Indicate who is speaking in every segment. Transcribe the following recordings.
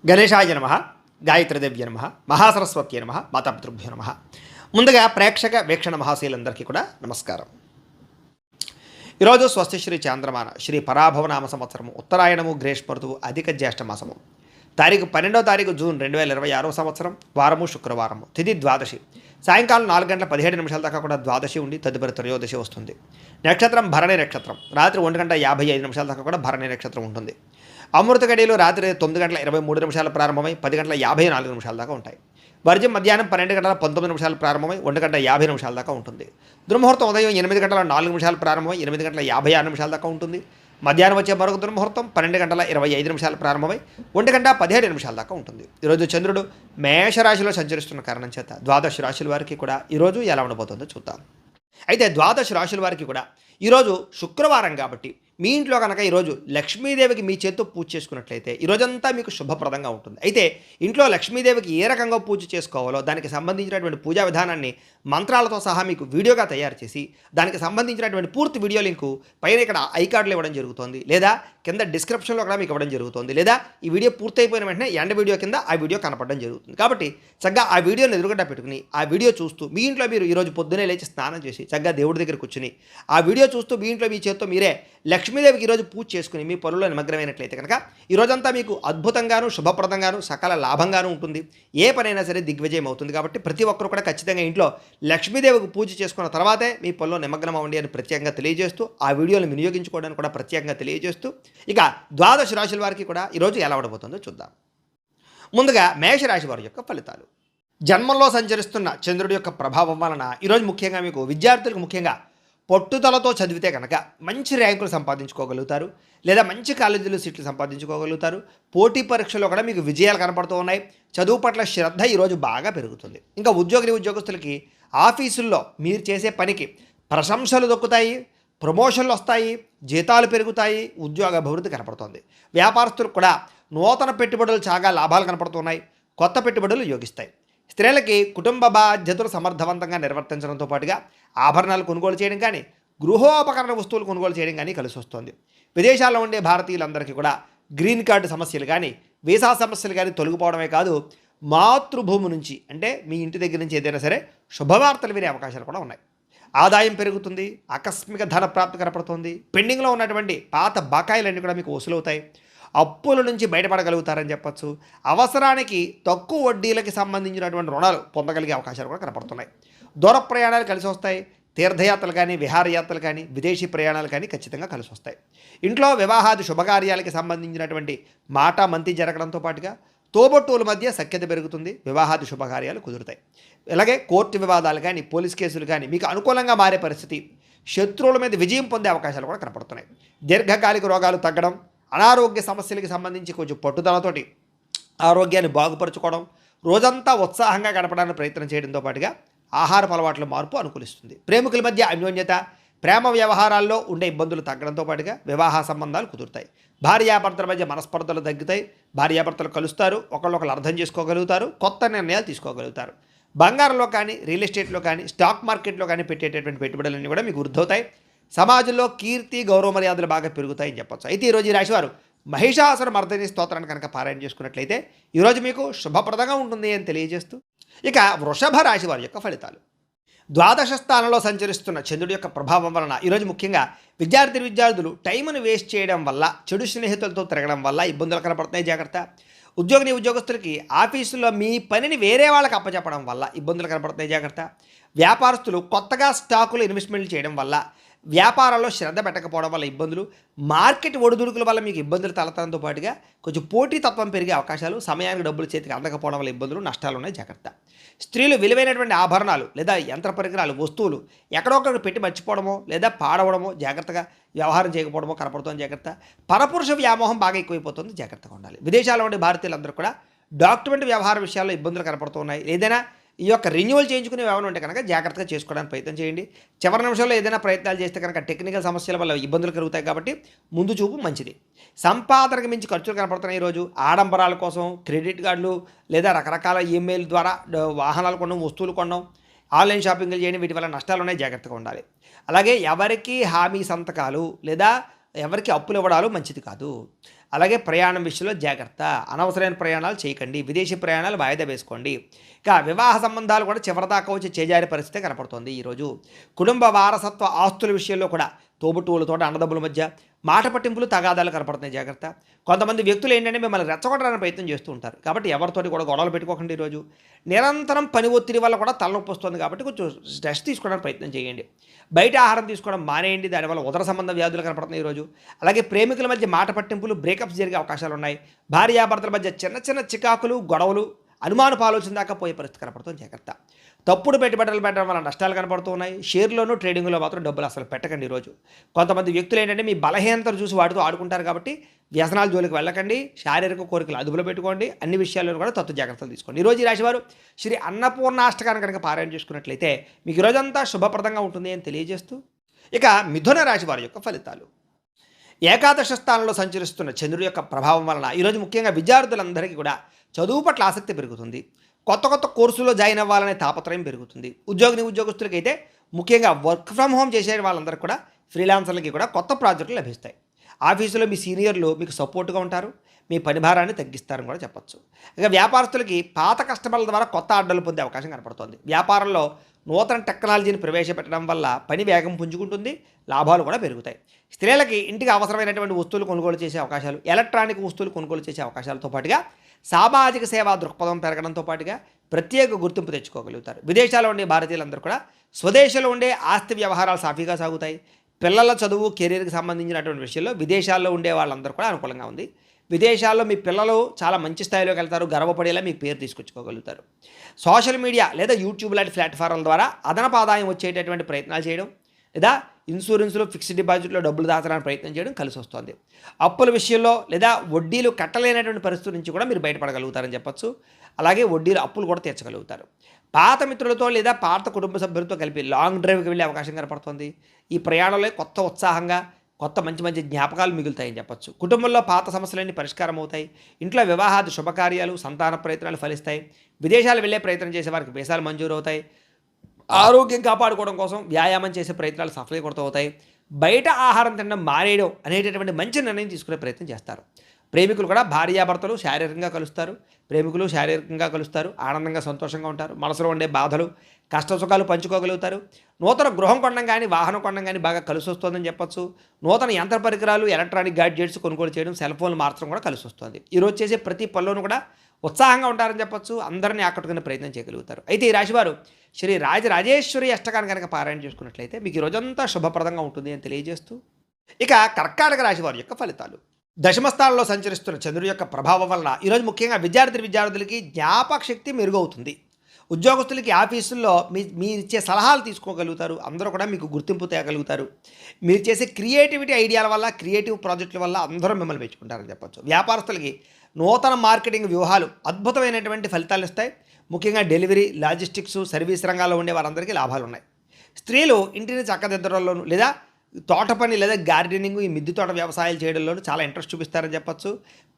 Speaker 1: గణేశాయ నమః, గాయత్రీదేవ్య నమః, మహాసరస్వత్యై నమః, మాతాపితృభ్యో నమః. ముందుగా ప్రేక్షక వీక్షణ మహాశీలందరికీ కూడా నమస్కారం. ఈరోజు స్వస్తి శ్రీ చాంద్రమాన శ్రీ పరాభవనామ సంవత్సరము ఉత్తరాయణము గ్రీష్మ ఋతువు అధిక జ్యేష్ఠ మాసము తారీఖు 12వ తారీఖు జూన్ 2026 సంవత్సరం వారము శుక్రవారము తిథి ద్వాదశి సాయంకాలం 4:17 దాకా కూడా ద్వాదశి ఉండి తదుపరి త్రయోదశి వస్తుంది. నక్షత్రం భరణి నక్షత్రం రాత్రి 1:55 దాకా కూడా భరణి నక్షత్రం ఉంటుంది. అమృత గడియలు రాత్రి 9:23 ప్రారంభమై 10:54 దాకా ఉంటాయి. వర్జం మధ్యాహ్నం 12:19 ప్రారంభమై 1:50 దాకా ఉంటుంది. దుర్ముహూర్తం ఉదయం 8:04 ప్రారంభమై 8:56 దాకా ఉంటుంది. మధ్యాహ్నం వచ్చే మరొక దుర్ముహూర్తం 12:25 ప్రారంభమై 1:17 దాకా ఉంటుంది. ఈరోజు చంద్రుడు మేషరాశిలో సంచరిస్తున్న కారణం చేత ద్వాదశ రాశుల వారికి కూడా ఈరోజు ఎలా ఉండబోతుందో చూద్దాం. అయితే ద్వాదశ రాశుల వారికి కూడా ఈరోజు శుక్రవారం కాబట్టి మీ ఇంట్లో కనుక ఈరోజు లక్ష్మీదేవికి మీ చేత్తో పూజ చేసుకున్నట్లయితే ఈరోజంతా మీకు శుభప్రదంగా ఉంటుంది. అయితే ఇంట్లో లక్ష్మీదేవికి ఏ రకంగా పూజ చేసుకోవాలో దానికి సంబంధించినటువంటి పూజా విధానాన్ని మంత్రాలతో సహా మీకు వీడియోగా తయారు చేసి దానికి సంబంధించినటువంటి పూర్తి వీడియో లింకు పైన ఇక్కడ ఐకార్డులు ఇవ్వడం జరుగుతుంది, లేదా కింద డిస్క్రిప్షన్లో కూడా మీకు ఇవ్వడం జరుగుతుంది, లేదా ఈ వీడియో పూర్తయిపోయిన వెంటనే ఎండ్ వీడియో కింద ఆ వీడియో కనపడడం జరుగుతుంది. కాబట్టి చక్కగా ఆ వీడియోని ఎదురుగడ్డ పెట్టుకుని ఆ వీడియో చూస్తూ మీ ఇంట్లో మీరు ఈరోజు పొద్దునే లేచి స్నానం చేసి చక్కగా దేవుడి దగ్గర కూర్చుని ఆ వీడియో చూస్తూ మీ ఇంట్లో మీ చేత్తో మీరే లక్ష్మీదేవికి ఈరోజు పూజ చేసుకుని మీ పనుల్లో నిమగ్నమైనట్లయితే కనుక ఈరోజంతా మీకు అద్భుతంగాను శుభప్రదంగాను సకల లాభంగాను ఉంటుంది. ఏ పనైనా సరే దిగ్విజయం అవుతుంది. కాబట్టి ప్రతి ఒక్కరు కూడా ఖచ్చితంగా ఇంట్లో లక్ష్మీదేవికి పూజ చేసుకున్న తర్వాతే మీ పనుల్లో నిమగ్నం అవ్వండి అని ప్రత్యేకంగా తెలియజేస్తూ ఆ వీడియోని వినియోగించుకోవడానికి కూడా ప్రత్యేకంగా తెలియజేస్తూ ఇక ద్వాదశ రాశుల వారికి కూడా ఈరోజు ఎలా ఉండబోతుందో చూద్దాం. ముందుగా మేషరాశి వారి యొక్క ఫలితాలు. జన్మంలో సంచరిస్తున్న చంద్రుడి యొక్క ప్రభావం వలన ఈరోజు ముఖ్యంగా మీకు విద్యార్థులకు ముఖ్యంగా పట్టుదలతో చదివితే కనుక మంచి ర్యాంకులు సంపాదించుకోగలుగుతారు, లేదా మంచి కాలేజీలో సీట్లు సంపాదించుకోగలుగుతారు. పోటీ పరీక్షల్లో కూడా మీకు విజయాలు కనపడుతూ ఉన్నాయి. చదువు పట్ల శ్రద్ధ ఈరోజు బాగా పెరుగుతుంది. ఇంకా ఉద్యోగస్తులకి ఆఫీసుల్లో మీరు చేసే పనికి ప్రశంసలు దొక్కుతాయి, ప్రమోషన్లు వస్తాయి, జీతాలు పెరుగుతాయి, ఉద్యోగ అభివృద్ధి కనపడుతుంది. వ్యాపారస్తులకు కూడా నూతన పెట్టుబడులు చాలా లాభాలు కనపడుతున్నాయి, కొత్త పెట్టుబడులు యోగిస్తాయి. స్త్రీలకి కుటుంబ బాధ్యతలు సమర్థవంతంగా నిర్వర్తించడంతో పాటుగా ఆభరణాలు కొనుగోలు చేయడం కానీ గృహోపకరణ వస్తువులు కొనుగోలు చేయడం కానీ కలిసి వస్తుంది. విదేశాల్లో ఉండే భారతీయులందరికీ కూడా గ్రీన్ కార్డు సమస్యలు కానీ వీసా సమస్యలు కానీ తొలగిపోవడమే కాదు, మాతృభూమి నుంచి అంటే మీ ఇంటి దగ్గర నుంచి ఏదైనా సరే శుభవార్తలు వినే అవకాశాలు కూడా ఉన్నాయి. ఆదాయం పెరుగుతుంది, ఆకస్మిక ధన ప్రాప్తి కనపడుతుంది. పెండింగ్లో ఉన్నటువంటి పాత బకాయిలన్నీ కూడా మీకు వసూలవుతాయి. అప్పుల నుంచి బయటపడగలుగుతారని చెప్పచ్చు. అవసరానికి తక్కువ వడ్డీలకి సంబంధించినటువంటి రుణాలు పొందగలిగే అవకాశాలు కూడా కనపడుతున్నాయి. దూర ప్రయాణాలు కలిసి వస్తాయి. తీర్థయాత్రలు కానీ విహారయాత్రలు కానీ విదేశీ ప్రయాణాలు కానీ ఖచ్చితంగా కలిసి వస్తాయి. ఇంట్లో వివాహాది శుభకార్యాలకి సంబంధించినటువంటి మాట మంతి జరగడంతో పాటుగా తోబొట్టువుల మధ్య సఖ్యత పెరుగుతుంది. వివాహాది శుభకార్యాలు కుదురుతాయి. అలాగే కోర్టు వివాదాలు కానీ పోలీస్ కేసులు కానీ మీకు అనుకూలంగా మారే పరిస్థితి, శత్రువుల మీద విజయం పొందే అవకాశాలు కూడా కనపడుతున్నాయి. దీర్ఘకాలిక రోగాలు తగ్గడం, అనారోగ్య సమస్యలకు సంబంధించి కొంచెం పట్టుదలతోటి ఆరోగ్యాన్ని బాగుపరుచుకోవడం, రోజంతా ఉత్సాహంగా గడపడానికి ప్రయత్నం చేయడంతో పాటుగా ఆహారపు అలవాట్ల మార్పు అనుకూలిస్తుంది. ప్రేమికుల మధ్య అన్యోన్యత, ప్రేమ వ్యవహారాల్లో ఉండే ఇబ్బందులు తగ్గడంతో పాటుగా వివాహ సంబంధాలు కుదురుతాయి. భార్యాభర్తల మధ్య మనస్పర్ధలు తగ్గుతాయి. భార్యాభర్తలు కలుస్తారు, ఒకళ్ళొకళ్ళు అర్థం చేసుకోగలుగుతారు, కొత్త నిర్ణయాలు తీసుకోగలుగుతారు. బంగారంలో కానీ రియల్ ఎస్టేట్లో కానీ స్టాక్ మార్కెట్లో కానీ పెట్టేటటువంటి పెట్టుబడులన్నీ కూడా మీకు వృద్ధవుతాయి. సమాజంలో కీర్తి గౌరవ మర్యాదలు బాగా పెరుగుతాయని చెప్పచ్చు. అయితే ఈరోజు ఈ రాశివారు మహిషాసుర మర్దిని స్తోత్రాన్ని కనుక పారాయణ చేసుకున్నట్లయితే ఈరోజు మీకు శుభప్రదంగా ఉంటుంది అని తెలియజేస్తూ ఇక వృషభ రాశి వారి యొక్క ఫలితాలు. ద్వాదశ స్థానంలో సంచరిస్తున్న చంద్రుడి యొక్క ప్రభావం వలన ఈరోజు ముఖ్యంగా విద్యార్థులు టైంను వేస్ట్ చేయడం వల్ల, చెడు స్నేహితులతో తిరగడం వల్ల ఇబ్బందులు కనపడుతున్నాయి, జాగ్రత్త. ఉద్యోగస్తులకి ఆఫీసుల్లో మీ పనిని వేరే వాళ్ళకి అప్పచెప్పడం వల్ల ఇబ్బందులు కనపడుతున్నాయి, జాగ్రత్త. వ్యాపారస్తులు కొత్తగా స్టాకులు ఇన్వెస్ట్మెంట్లు చేయడం వల్ల, వ్యాపారాల్లో శ్రద్ధ పెట్టకపోవడం వల్ల ఇబ్బందులు, మార్కెట్ ఒడిదుడుకుల వల్ల మీకు ఇబ్బందులు తలెత్తడంతో పాటుగా కొంచెం పోటీతత్వం పెరిగే అవకాశాలు, సమయానికి డబ్బులు చేతికి అందకపోవడం వల్ల ఇబ్బందులు నష్టాలు ఉన్నాయి, జాగ్రత్త. స్త్రీలు విలువైనటువంటి ఆభరణాలు లేదా యంత్ర పరికరాలు వస్తువులు ఎక్కడొక్కడ పెట్టి మర్చిపోవడమో లేదా పాడవడమో, జాగ్రత్తగా వ్యవహారం చేయకపోవడమో కనపడుతుంది, జాగ్రత్త. పరపురుష వ్యామోహం బాగా ఎక్కువైపోతుంది, జాగ్రత్తగా ఉండాలి. విదేశాల్లో ఉండే భారతీయులందరూ కూడా డాక్యుమెంట్ వ్యవహార విషయాల్లో ఇబ్బందులు కనపడుతున్నాయి. ఏదైనా ఈ యొక్క రెన్యువల్ చేయించుకునే వ్యవహారం ఉంటే కనుక జాగ్రత్తగా చేసుకోవడానికి ప్రయత్నం చేయండి. చివరి నిమిషంలో ఏదైనా ప్రయత్నాలు చేస్తే కనుక టెక్నికల్ సమస్యల వల్ల ఇబ్బందులు కలుగుతాయి. కాబట్టి ముందు చూపు మంచిది. సంపాదనకు మించి ఖర్చులు కనపడుతున్నాయి ఈరోజు. ఆడంబరాల కోసం క్రెడిట్ కార్డులు లేదా రకరకాల ఈమెయిల్ ద్వారా వాహనాలు కొనడం, వస్తువులు కొనడం, ఆన్లైన్ షాపింగ్లు చేయడం, వీటి వల్ల నష్టాలు ఉన్నాయి, జాగ్రత్తగా ఉండాలి. అలాగే ఎవరికి హామీ సంతకాలు లేదా ఎవరికి అప్పులు ఇవ్వడాలు మంచిది కాదు. అలాగే ప్రయాణం విషయంలో జాగ్రత్త, అనవసరమైన ప్రయాణాలు చేయకండి, విదేశీ ప్రయాణాలు వాయిదా వేసుకోండి. ఇక వివాహ సంబంధాలు కూడా చివరిదాకా వచ్చి చేజారే పరిస్థితి కనపడుతోంది ఈరోజు. కుటుంబ వారసత్వ ఆస్తుల విషయంలో కూడా తోబుట్టువులతో అన్నదమ్ముల మధ్య మాట పట్టింపులు తగాదాలు కనపడుతున్నాయి, జాగ్రత్త. కొంతమంది వ్యక్తులు ఏంటంటే మిమ్మల్ని రెచ్చగొట్టడానికి ప్రయత్నం చేస్తూ ఉంటారు, కాబట్టి ఎవరితోటి కూడా గొడవలు పెట్టుకోకండి. ఈరోజు నిరంతరం పని ఒత్తిడి వల్ల కూడా తలనొప్పి వస్తుంది, కాబట్టి కొంచెం స్ట్రెస్ తీసుకోవడానికి ప్రయత్నం చేయండి. బయట ఆహారం తీసుకోవడం మానేయండి, దానివల్ల ఉదర సంబంధ వ్యాధులు కనపడుతున్నాయి ఈరోజు. అలాగే ప్రేమికుల మధ్య మాట పట్టింపులు, బ్రేకప్స్ జరిగే అవకాశాలు ఉన్నాయి. భార్యాభర్తల మధ్య చిన్న చిన్న చికాకులు, గొడవలు, అనుమానపు ఆలోచన దాకా పోయే పరిస్థితి కనపడుతుంది, జాగ్రత్త. తప్పుడు పెట్టుబడులు పెట్టడం వల్ల నష్టాలు కనపడుతూ ఉన్నాయి. షేర్లోనూ ట్రేడింగ్లో మాత్రం డబ్బులు అసలు పెట్టకండి ఈరోజు. కొంతమంది వ్యక్తులు ఏంటంటే మీ బలహీనతలు చూసి వాటితో ఆడుకుంటారు, కాబట్టి వ్యసనాల జోలికి వెళ్ళకండి. శారీరక కోరికలు అదుపులో పెట్టుకోండి. అన్ని విషయాల్లోనూ కూడా తత్వ జాగ్రత్తలు తీసుకోండి. ఈరోజు ఈ రాశివారు శ్రీ అన్నపూర్ణాష్టకాన్ని కనుక పారాయణ చేసుకున్నట్లయితే మీకు ఈరోజంతా శుభప్రదంగా ఉంటుంది అని తెలియజేస్తూ, ఇక మిథున రాశి వారి యొక్క ఫలితాలు. ఏకాదశ స్థానంలో సంచరిస్తున్న చంద్రుడి యొక్క ప్రభావం వలన ఈరోజు ముఖ్యంగా విద్యార్థులందరికీ కూడా చదువు పట్ల ఆసక్తి పెరుగుతుంది. కొత్త కొత్త కోర్సులో జాయిన్ అవ్వాలనే తాపత్రయం పెరుగుతుంది. ఉద్యోగస్తులకైతే ముఖ్యంగా వర్క్ ఫ్రమ్ హోమ్ చేసే వాళ్ళందరికీ కూడా, ఫ్రీలాన్సర్లకి కూడా కొత్త ప్రాజెక్టులు లభిస్తాయి. ఆఫీసులో మీ సీనియర్లు మీకు సపోర్ట్గా ఉంటారు, మీ పని భారాన్ని తగ్గిస్తారని కూడా చెప్పచ్చు. ఇక వ్యాపారస్తులకి పాత కస్టమర్ల ద్వారా కొత్త ఆర్డర్లు పొందే అవకాశం కనపడుతుంది. వ్యాపారంలో నూతన టెక్నాలజీని ప్రవేశపెట్టడం వల్ల పని వేగం పుంజుకుంటుంది, లాభాలు కూడా పెరుగుతాయి. స్త్రీలకి ఇంటికి అవసరమైనటువంటి వస్తువులు కొనుగోలు చేసే అవకాశాలు, ఎలక్ట్రానిక్ వస్తువులు కొనుగోలు చేసే అవకాశాలతో పాటుగా సామాజిక సేవా దృక్పథం పెరగడంతో పాటుగా ప్రత్యేక గుర్తింపు తెచ్చుకోగలుగుతారు. విదేశాల్లో ఉండే భారతీయులందరూ కూడా స్వదేశంలో ఉండే ఆస్తి వ్యవహారాలు సాఫీగా సాగుతాయి. పిల్లల చదువు, కెరీర్కి సంబంధించినటువంటి విషయంలో విదేశాల్లో ఉండే వాళ్ళందరూ కూడా అనుకూలంగా ఉంది. విదేశాల్లో మీ పిల్లలు చాలా మంచి స్థాయిలోకి వెళ్తారు, గర్వపడేలా మీకు పేరు తీసుకొచ్చుకోగలుగుతారు. సోషల్ మీడియా లేదా యూట్యూబ్ లాంటి ప్లాట్ఫామ్ల ద్వారా అదనపు ఆదాయం వచ్చేటటువంటి ప్రయత్నాలు చేయడం, లేదా ఇన్సూరెన్స్లో, ఫిక్స్డ్ డిపాజిట్లో డబ్బులు దాచడానికి ప్రయత్నం చేయడం కలిసి వస్తుంది. అప్పుల విషయంలో లేదా వడ్డీలు కట్టలేనటువంటి పరిస్థితి నుంచి కూడా మీరు బయటపడగలుగుతారని చెప్పొచ్చు. అలాగే వడ్డీలు, అప్పులు కూడా తీర్చగలుగుతారు. పాత మిత్రులతో లేదా పాత కుటుంబ సభ్యులతో కలిపి లాంగ్ డ్రైవ్కి వెళ్ళే అవకాశం కనపడుతుంది. ఈ ప్రయాణంలో కొత్త ఉత్సాహంగా, కొత్త మంచి మంచి జ్ఞాపకాలు మిగులుతాయని చెప్పొచ్చు. కుటుంబంలో పాత సమస్యలన్నీ పరిష్కారం అవుతాయి. ఇంట్లో వివాహాది శుభకార్యాలు, సంతాన ప్రయత్నాలు ఫలిస్తాయి. విదేశాలు వెళ్ళే ప్రయత్నం చేసే వారికి వీసాలు మంజూరు అవుతాయి. ఆరోగ్యం కాపాడుకోవడం కోసం వ్యాయామం చేసే ప్రయత్నాలు సఫలీకృతం అవుతాయి. బయట ఆహారం తినడం మానేయడం అనేటటువంటి మంచి నిర్ణయం తీసుకునే ప్రయత్నం చేస్తారు. ప్రేమికులు కూడా భార్యాభర్తలు శారీరకంగా కలుస్తారు. ప్రేమికులు శారీరకంగా కలుస్తారు, ఆనందంగా సంతోషంగా ఉంటారు. మనసులో ఉండే బాధలు, కష్ట సుఖాలు పంచుకోగలుగుతారు. నూతన గృహం కొనడం కానీ, వాహనం కొనడం కానీ బాగా కలిసి వస్తుందని చెప్పొచ్చు. నూతన యంత్ర పరికరాలు, ఎలక్ట్రానిక్ గ్యాడ్జెట్స్ కొనుగోలు చేయడం, సెల్ ఫోన్లు మార్చడం కూడా కలిసి వస్తుంది. ఈరోజు చేసే ప్రతి పనిలోనూ కూడా ఉత్సాహంగా ఉంటారని చెప్పొచ్చు. అందరినీ ఆకట్టుకునే ప్రయత్నం చేయగలుగుతారు. అయితే ఈ రాశివారు శ్రీ రాజరాజేశ్వరి అష్టకాన్ని కనుక పారాయణ చేసుకున్నట్లయితే మీకు ఈ రోజంతా శుభప్రదంగా ఉంటుంది అని తెలియజేస్తూ, ఇక కర్కాటక రాశి వారి యొక్క ఫలితాలు. దశమస్థానంలో సంచరిస్తున్న చంద్రుడి యొక్క ప్రభావం వలన ఈరోజు ముఖ్యంగా విద్యార్థులకి జ్ఞాపక శక్తి మెరుగవుతుంది. ఉద్యోగస్తులకి ఆఫీసుల్లో మీరు ఇచ్చే సలహాలు తీసుకోగలుగుతారు. అందరూ కూడా మీకు గుర్తింపు తేగలుగుతారు. మీరు చేసే క్రియేటివిటీ ఐడియాల వల్ల, క్రియేటివ్ ప్రాజెక్టుల వల్ల అందరూ మిమ్మల్ని మెచ్చుకుంటారని చెప్పొచ్చు. వ్యాపారస్తులకి నూతన మార్కెటింగ్ వ్యూహాలు అద్భుతమైనటువంటి ఫలితాలు ఇస్తాయి. ముఖ్యంగా డెలివరీ, లాజిస్టిక్స్, సర్వీస్ రంగాల్లో ఉండే వారందరికీ లాభాలు ఉన్నాయి. స్త్రీలు ఇంటిని చక్కదిద్దడంలోనూ లేదా తోట పని లేదా గార్డెనింగ్, ఈ మిద్దె తోట వ్యవసాయాలు చేయడంలోనూ చాలా ఇంట్రెస్ట్ చూపిస్తారని చెప్పొచ్చు.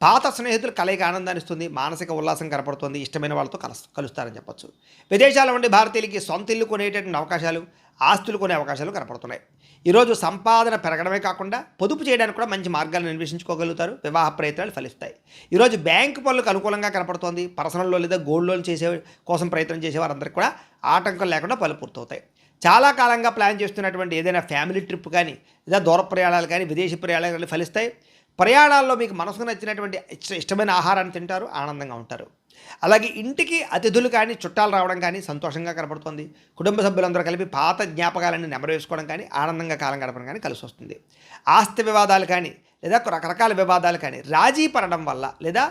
Speaker 1: పాత స్నేహితులు కలయిక ఆనందాన్ని ఇస్తుంది, మానసిక ఉల్లాసం కనపడుతుంది, ఇష్టమైన వాళ్ళతో కలుస్తారని చెప్పొచ్చు. విదేశాల్లో ఉండే భారతీయులకి సొంత ఇల్లు కొనేటటువంటి అవకాశాలు, ఆస్తులు కొనే అవకాశాలు కనపడుతున్నాయి. ఈరోజు సంపాదన పెరగడమే కాకుండా పొదుపు చేయడానికి కూడా మంచి మార్గాలను అన్వేషించుకోగలుగుతారు. వివాహ ప్రయత్నాలు ఫలిస్తాయి. ఈరోజు బ్యాంకు పనులకు అనుకూలంగా కనపడుతోంది. పర్సనల్ లోన్ లేదా గోల్డ్ లోన్ చేసే కోసం ప్రయత్నం చేసే వారందరికీ కూడా ఆటంకం లేకుండా పనులు పూర్తవుతాయి. చాలా కాలంగా ప్లాన్ చేస్తున్నటువంటి ఏదైనా ఫ్యామిలీ ట్రిప్ కానీ, లేదా దూర ప్రయాణాలు కానీ, విదేశీ ప్రయాణాలు కానీ ఫలిస్తాయి. ప్రయాణాల్లో మీకు మనసుకు నచ్చినటువంటి ఇష్టమైన ఆహారాన్ని తింటారు, ఆనందంగా ఉంటారు. అలాగే ఇంటికి అతిథులు కానీ, చుట్టాలు రావడం కానీ సంతోషంగా కనపడుతుంది. కుటుంబ సభ్యులందరూ కలిపి పాత జ్ఞాపకాలన్నీ నెమరు వేసుకోవడం కానీ, ఆనందంగా కాలం గడపడం కానీ కలిసి వస్తుంది. ఆస్తి వివాదాలు కానీ, లేదా రకరకాల వివాదాలు కానీ రాజీ పడడం వల్ల, లేదా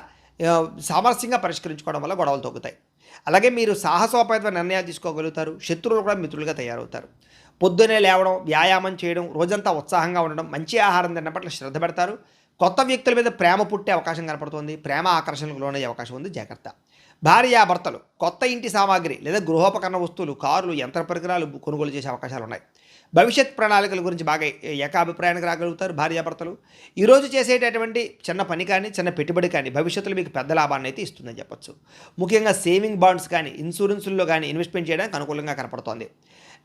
Speaker 1: సామరస్యంగా పరిష్కరించుకోవడం వల్ల గొడవలు తగ్గుతాయి. అలాగే మీరు సాహసోపేత నిర్ణయాలు తీసుకోగలుగుతారు. శత్రువులు కూడా మిత్రులుగా తయారవుతారు. పొద్దునే లేవడం, వ్యాయామం చేయడం, రోజంతా ఉత్సాహంగా ఉండడం, మంచి ఆహారం తినడం పట్ల శ్రద్ధ పెడతారు. కొత్త వ్యక్తుల మీద ప్రేమ పుట్టే అవకాశం కనపడుతుంది. ప్రేమ ఆకర్షణకు లోనయ్యే అవకాశం ఉంది, జాగ్రత్త. భార్యాభర్తలు కొత్త ఇంటి సామాగ్రి లేదా గృహోపకరణ వస్తువులు, కార్లు, యంత్ర పరికరాలు కొనుగోలు చేసే అవకాశాలు ఉన్నాయి. భవిష్యత్ ప్రణాళికల గురించి బాగా ఏకాభిప్రాయానికి రాగలుగుతారు భార్యాభర్తలు. ఈరోజు చేసేటటువంటి చిన్న పని కానీ, చిన్న పెట్టుబడి కానీ భవిష్యత్తులో మీకు పెద్ద లాభాన్ని అయితే ఇస్తుందని చెప్పొచ్చు. ముఖ్యంగా సేవింగ్ బాండ్స్ కానీ, ఇన్సూరెన్సుల్లో కానీ ఇన్వెస్ట్మెంట్ చేయడానికి అనుకూలంగా కనపడుతోంది.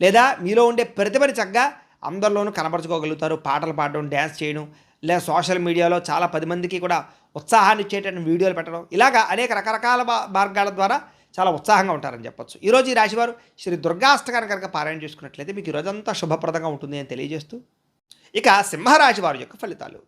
Speaker 1: లేదా మీలో ఉండే ప్రతిభని చక్కగా అందరిలోనూ కనపరచుకోగలుగుతారు. పాటలు పాడడం, డ్యాన్స్ చేయడం, లేదా సోషల్ మీడియాలో చాలా 10 మందికి కూడా ఉత్సాహాన్ని ఇచ్చేటటువంటి వీడియోలు పెట్టడం, ఇలాగా అనేక రకరకాల మార్గాల ద్వారా చాలా ఉత్సాహంగా ఉంటారని చెప్పొచ్చు. ఈరోజు ఈ రాశివారు శ్రీ దుర్గాష్టకాన్ని కనుక పారాయణ చేసుకున్నట్లయితే మీకు ఈ రోజంతా శుభప్రదంగా ఉంటుంది అని తెలియజేస్తూ, ఇక సింహరాశి వారి యొక్క ఫలితాలు.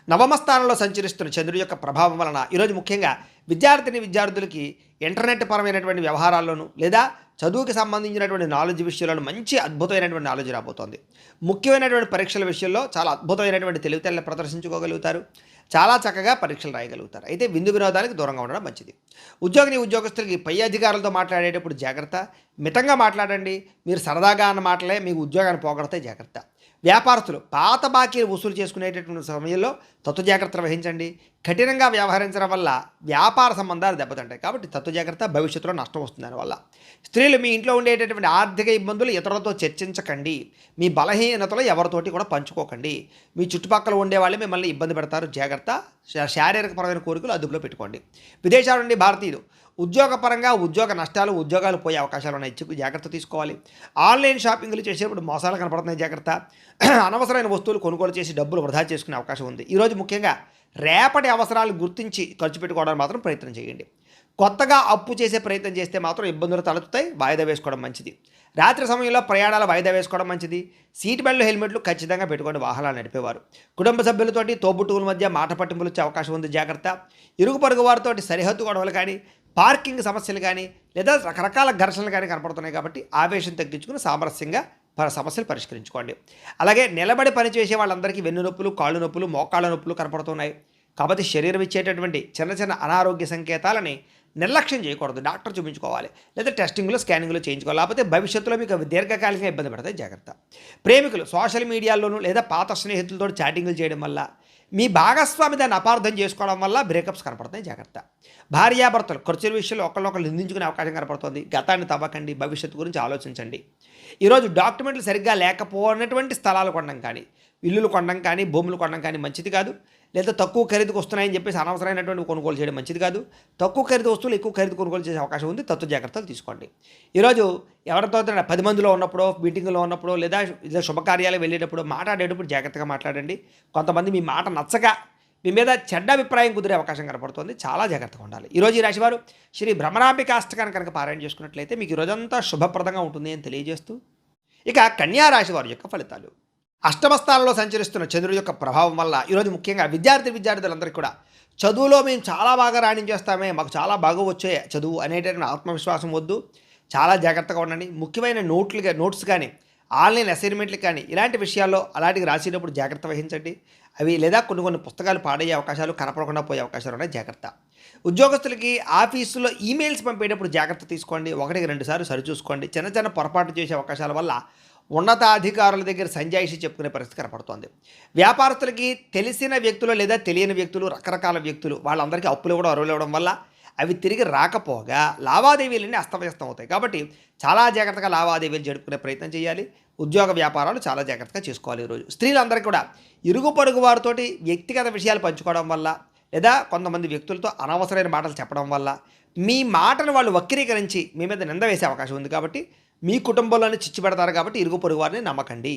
Speaker 1: నవమ స్థానంలో సంచరిస్తున్న చంద్రుడి యొక్క ప్రభావం వలన ఈరోజు ముఖ్యంగా విద్యార్థులకి ఇంటర్నెట్ పరమైనటువంటి వ్యవహారాల్లోనూ లేదా చదువుకి సంబంధించినటువంటి నాలెడ్జ్ విషయాలను మంచి అద్భుతమైనటువంటి నాలెడ్జ్ రాబోతోంది. ముఖ్యమైనటువంటి పరీక్షల విషయంలో చాలా అద్భుతమైనటువంటి తెలివితేటలను ప్రదర్శించుకోగలుగుతారు. చాలా చక్కగా పరీక్షలు రాయగలుగుతారు. అయితే విందు వినోదానికి దూరంగా ఉండడం మంచిది. ఉద్యోగస్తులకి పై అధికారులతో మాట్లాడేటప్పుడు జాగ్రత్త. మితంగా మాట్లాడండి. మీరు సరదాగా అన్న మాటలే మీకు ఉద్యోగాన్ని పోగొడతాయి, జాగ్రత్త. వ్యాపారస్తులు పాత బాకీలు వసూలు చేసుకునేటటువంటి సమయంలో తత్వ జాగ్రత్తలు వహించండి. కఠినంగా వ్యవహరించడం వల్ల వ్యాపార సంబంధాలు దెబ్బతింటాయి. కాబట్టి తత్వ జాగ్రత్త, భవిష్యత్తులో నష్టం వస్తుంది దానివల్ల. స్త్రీలు మీ ఇంట్లో ఉండేటటువంటి ఆర్థిక ఇబ్బందులు ఇతరులతో చర్చించకండి. మీ బలహీనతలు ఎవరితోటి కూడా పంచుకోకండి. మీ చుట్టుపక్కల ఉండేవాళ్ళే మిమ్మల్ని ఇబ్బంది పెడతారు, జాగ్రత్త. శారీరకపరమైన కోరికలు అదుపులో పెట్టుకోండి. విదేశాల నుండి భారతీయులు ఉద్యోగపరంగా ఉద్యోగ నష్టాలు, ఉద్యోగాలు పోయే అవకాశాలు ఉన్నాయి, జాగ్రత్త తీసుకోవాలి. ఆన్లైన్ షాపింగ్లు చేసేప్పుడు మోసాలు కనపడుతున్నాయి, జాగ్రత్త. అనవసరమైన వస్తువులు కొనుగోలు చేసి డబ్బులు వృధా చేసుకునే అవకాశం ఉంది. ఈరోజు ముఖ్యంగా రేపటి అవసరాలు గుర్తించి ఖర్చు పెట్టుకోవడానికి మాత్రం ప్రయత్నం చేయండి. కొత్తగా అప్పు చేసే ప్రయత్నం చేస్తే మాత్రం ఇబ్బందులు తలెత్తుతాయి, వాయిదా వేసుకోవడం మంచిది. రాత్రి సమయంలో ప్రయాణాలు వాయిదా వేసుకోవడం మంచిది. సీట్ బెల్ట్, హెల్మెట్లు ఖచ్చితంగా పెట్టుకోండి వాహనాలు నడిపేవారు. కుటుంబ సభ్యులతోటి తోబుట్టువుల మధ్య మాట పట్టింపులు వచ్చే అవకాశం ఉంది, జాగ్రత్త. ఇరుగు పొరుగు వారితో సరిహద్దు గొడవలు కానీ, పార్కింగ్ సమస్యలు కానీ, లేదా రకరకాల ఘర్షణలు కానీ కనపడుతున్నాయి. కాబట్టి ఆవేశం తగ్గించుకుని సామరస్యంగా సమస్యలు పరిష్కరించుకోండి. అలాగే నిలబడి పనిచేసే వాళ్ళందరికీ వెన్ను నొప్పులు, కాళ్ళు నొప్పులు, మోకాళ్ళ నొప్పులు కనపడుతున్నాయి. కాబట్టి శరీరం ఇచ్చేటటువంటి చిన్న అనారోగ్య సంకేతాలని నిర్లక్ష్యం చేయకూడదు. డాక్టర్ చూపించుకోవాలి, లేదా టెస్టింగ్లు, స్కానింగ్లు చేయించుకోవాలి. లేకపోతే భవిష్యత్తులో మీకు అవి దీర్ఘకాలికంగా ఇబ్బంది పడతాయి, జాగ్రత్త. ప్రేమికులు సోషల్ మీడియాలోనూ లేదా పాత స్నేహితులతో చాటింగ్లు చేయడం వల్ల, మీ భాగస్వామి దాన్ని అపార్థం చేసుకోవడం వల్ల బ్రేకప్స్ కనపడతాయి, జాగ్రత్త. భార్యాభర్తలు ఖర్చుల విషయంలో ఒకళ్ళొకళ్ళు నిందించుకునే అవకాశం కనపడుతుంది. గతాన్ని తవ్వకండి, భవిష్యత్తు గురించి ఆలోచించండి. ఈరోజు డాక్యుమెంట్లు సరిగ్గా లేకపోయినటువంటి స్థలాలు కొనడం కానీ, ఇల్లులు కొనడం కానీ, భూములు కొనడం కానీ మంచిది కాదు. లేదా తక్కువ ఖరీదుకు వస్తున్నాయని చెప్పేసి అనవసరమైనటువంటి కొనుగోలు చేయడం మంచిది కాదు. తక్కువ ఖరీదు వస్తువులు ఎక్కువ ఖరీదు కొనుగోలు చేసే అవకాశం ఉంది, తత్వ జాగ్రత్తలు తీసుకోండి. ఈరోజు ఎవరితో 10 మందిలో ఉన్నప్పుడో, మీటింగ్లో ఉన్నప్పుడో, లేదా శుభకార్యాలు వెళ్ళేటప్పుడు మాట్లాడేటప్పుడు జాగ్రత్తగా మాట్లాడండి. కొంతమంది మీ మాట నచ్చక మీ మీద చెడ్డ అభిప్రాయం కుదిరే అవకాశం కనపడుతుంది, చాలా జాగ్రత్తగా ఉండాలి. ఈరోజు ఈ రాశివారు శ్రీ భ్రమరాంబికాష్టకాన్ని కనుక పారాయణ చేసుకున్నట్లయితే మీకు ఈరోజంతా శుభప్రదంగా ఉంటుంది అని తెలియజేస్తూ, ఇక కన్యా రాశి వారి యొక్క ఫలితాలు. అష్టమ స్థానంలో సంచరిస్తున్న చంద్రుడి యొక్క ప్రభావం వల్ల ఈరోజు ముఖ్యంగా విద్యార్థులందరికీ కూడా చదువులో మేము చాలా బాగా రాణించేస్తామే, మాకు చాలా బాగా వచ్చే చదువు అనేటటువంటి ఆత్మవిశ్వాసం వద్దు. చాలా జాగ్రత్తగా ఉండండి. ముఖ్యమైన నోట్స్ కానీ, ఆన్లైన్ అసైన్మెంట్లు కానీ, ఇలాంటి విషయాల్లో అలాంటివి రాసేటప్పుడు జాగ్రత్త వహించండి. అవి లేదా కొన్ని పుస్తకాలు పాడయ్యే అవకాశాలు, కనపడకుండా పోయే అవకాశాలు ఉన్నాయి, జాగ్రత్త. ఉద్యోగస్తులకి ఆఫీసులో ఈమెయిల్స్ పంపేటప్పుడు జాగ్రత్త తీసుకోండి. 1-2 సార్లు సరిచూసుకోండి. చిన్న పొరపాటు చేసే అవకాశాల వల్ల ఉన్నతాధికారుల దగ్గర సంజాయిషి చెప్పుకునే పరిస్థితి కనపడుతోంది. వ్యాపారస్తులకి తెలిసిన వ్యక్తులు లేదా తెలియని వ్యక్తులు, రకరకాల వ్యక్తులు వాళ్ళందరికీ అప్పులు ఇవ్వడం, అరువులు ఇవ్వడం వల్ల అవి తిరిగి రాకపోగా లావాదేవీలన్నీ అస్తవ్యస్తం అవుతాయి. కాబట్టి చాలా జాగ్రత్తగా లావాదేవీలు జరుపుకునే ప్రయత్నం చేయాలి. ఉద్యోగ వ్యాపారాలు చాలా జాగ్రత్తగా చేసుకోవాలి. ఈరోజు స్త్రీలందరికీ కూడా ఇరుగు పొరుగు వారితోటి వ్యక్తిగత విషయాలు పంచుకోవడం వల్ల, లేదా కొంతమంది వ్యక్తులతో అనవసరమైన మాటలు చెప్పడం వల్ల మీ మాటను వాళ్ళు వక్రీకరించి మీ మీద నింద వేసే అవకాశం ఉంది. కాబట్టి మీ కుటుంబంలోనే చిచ్చు పెడతారు. కాబట్టి ఇరుగు పొరుగు వారిని నమ్మకండి.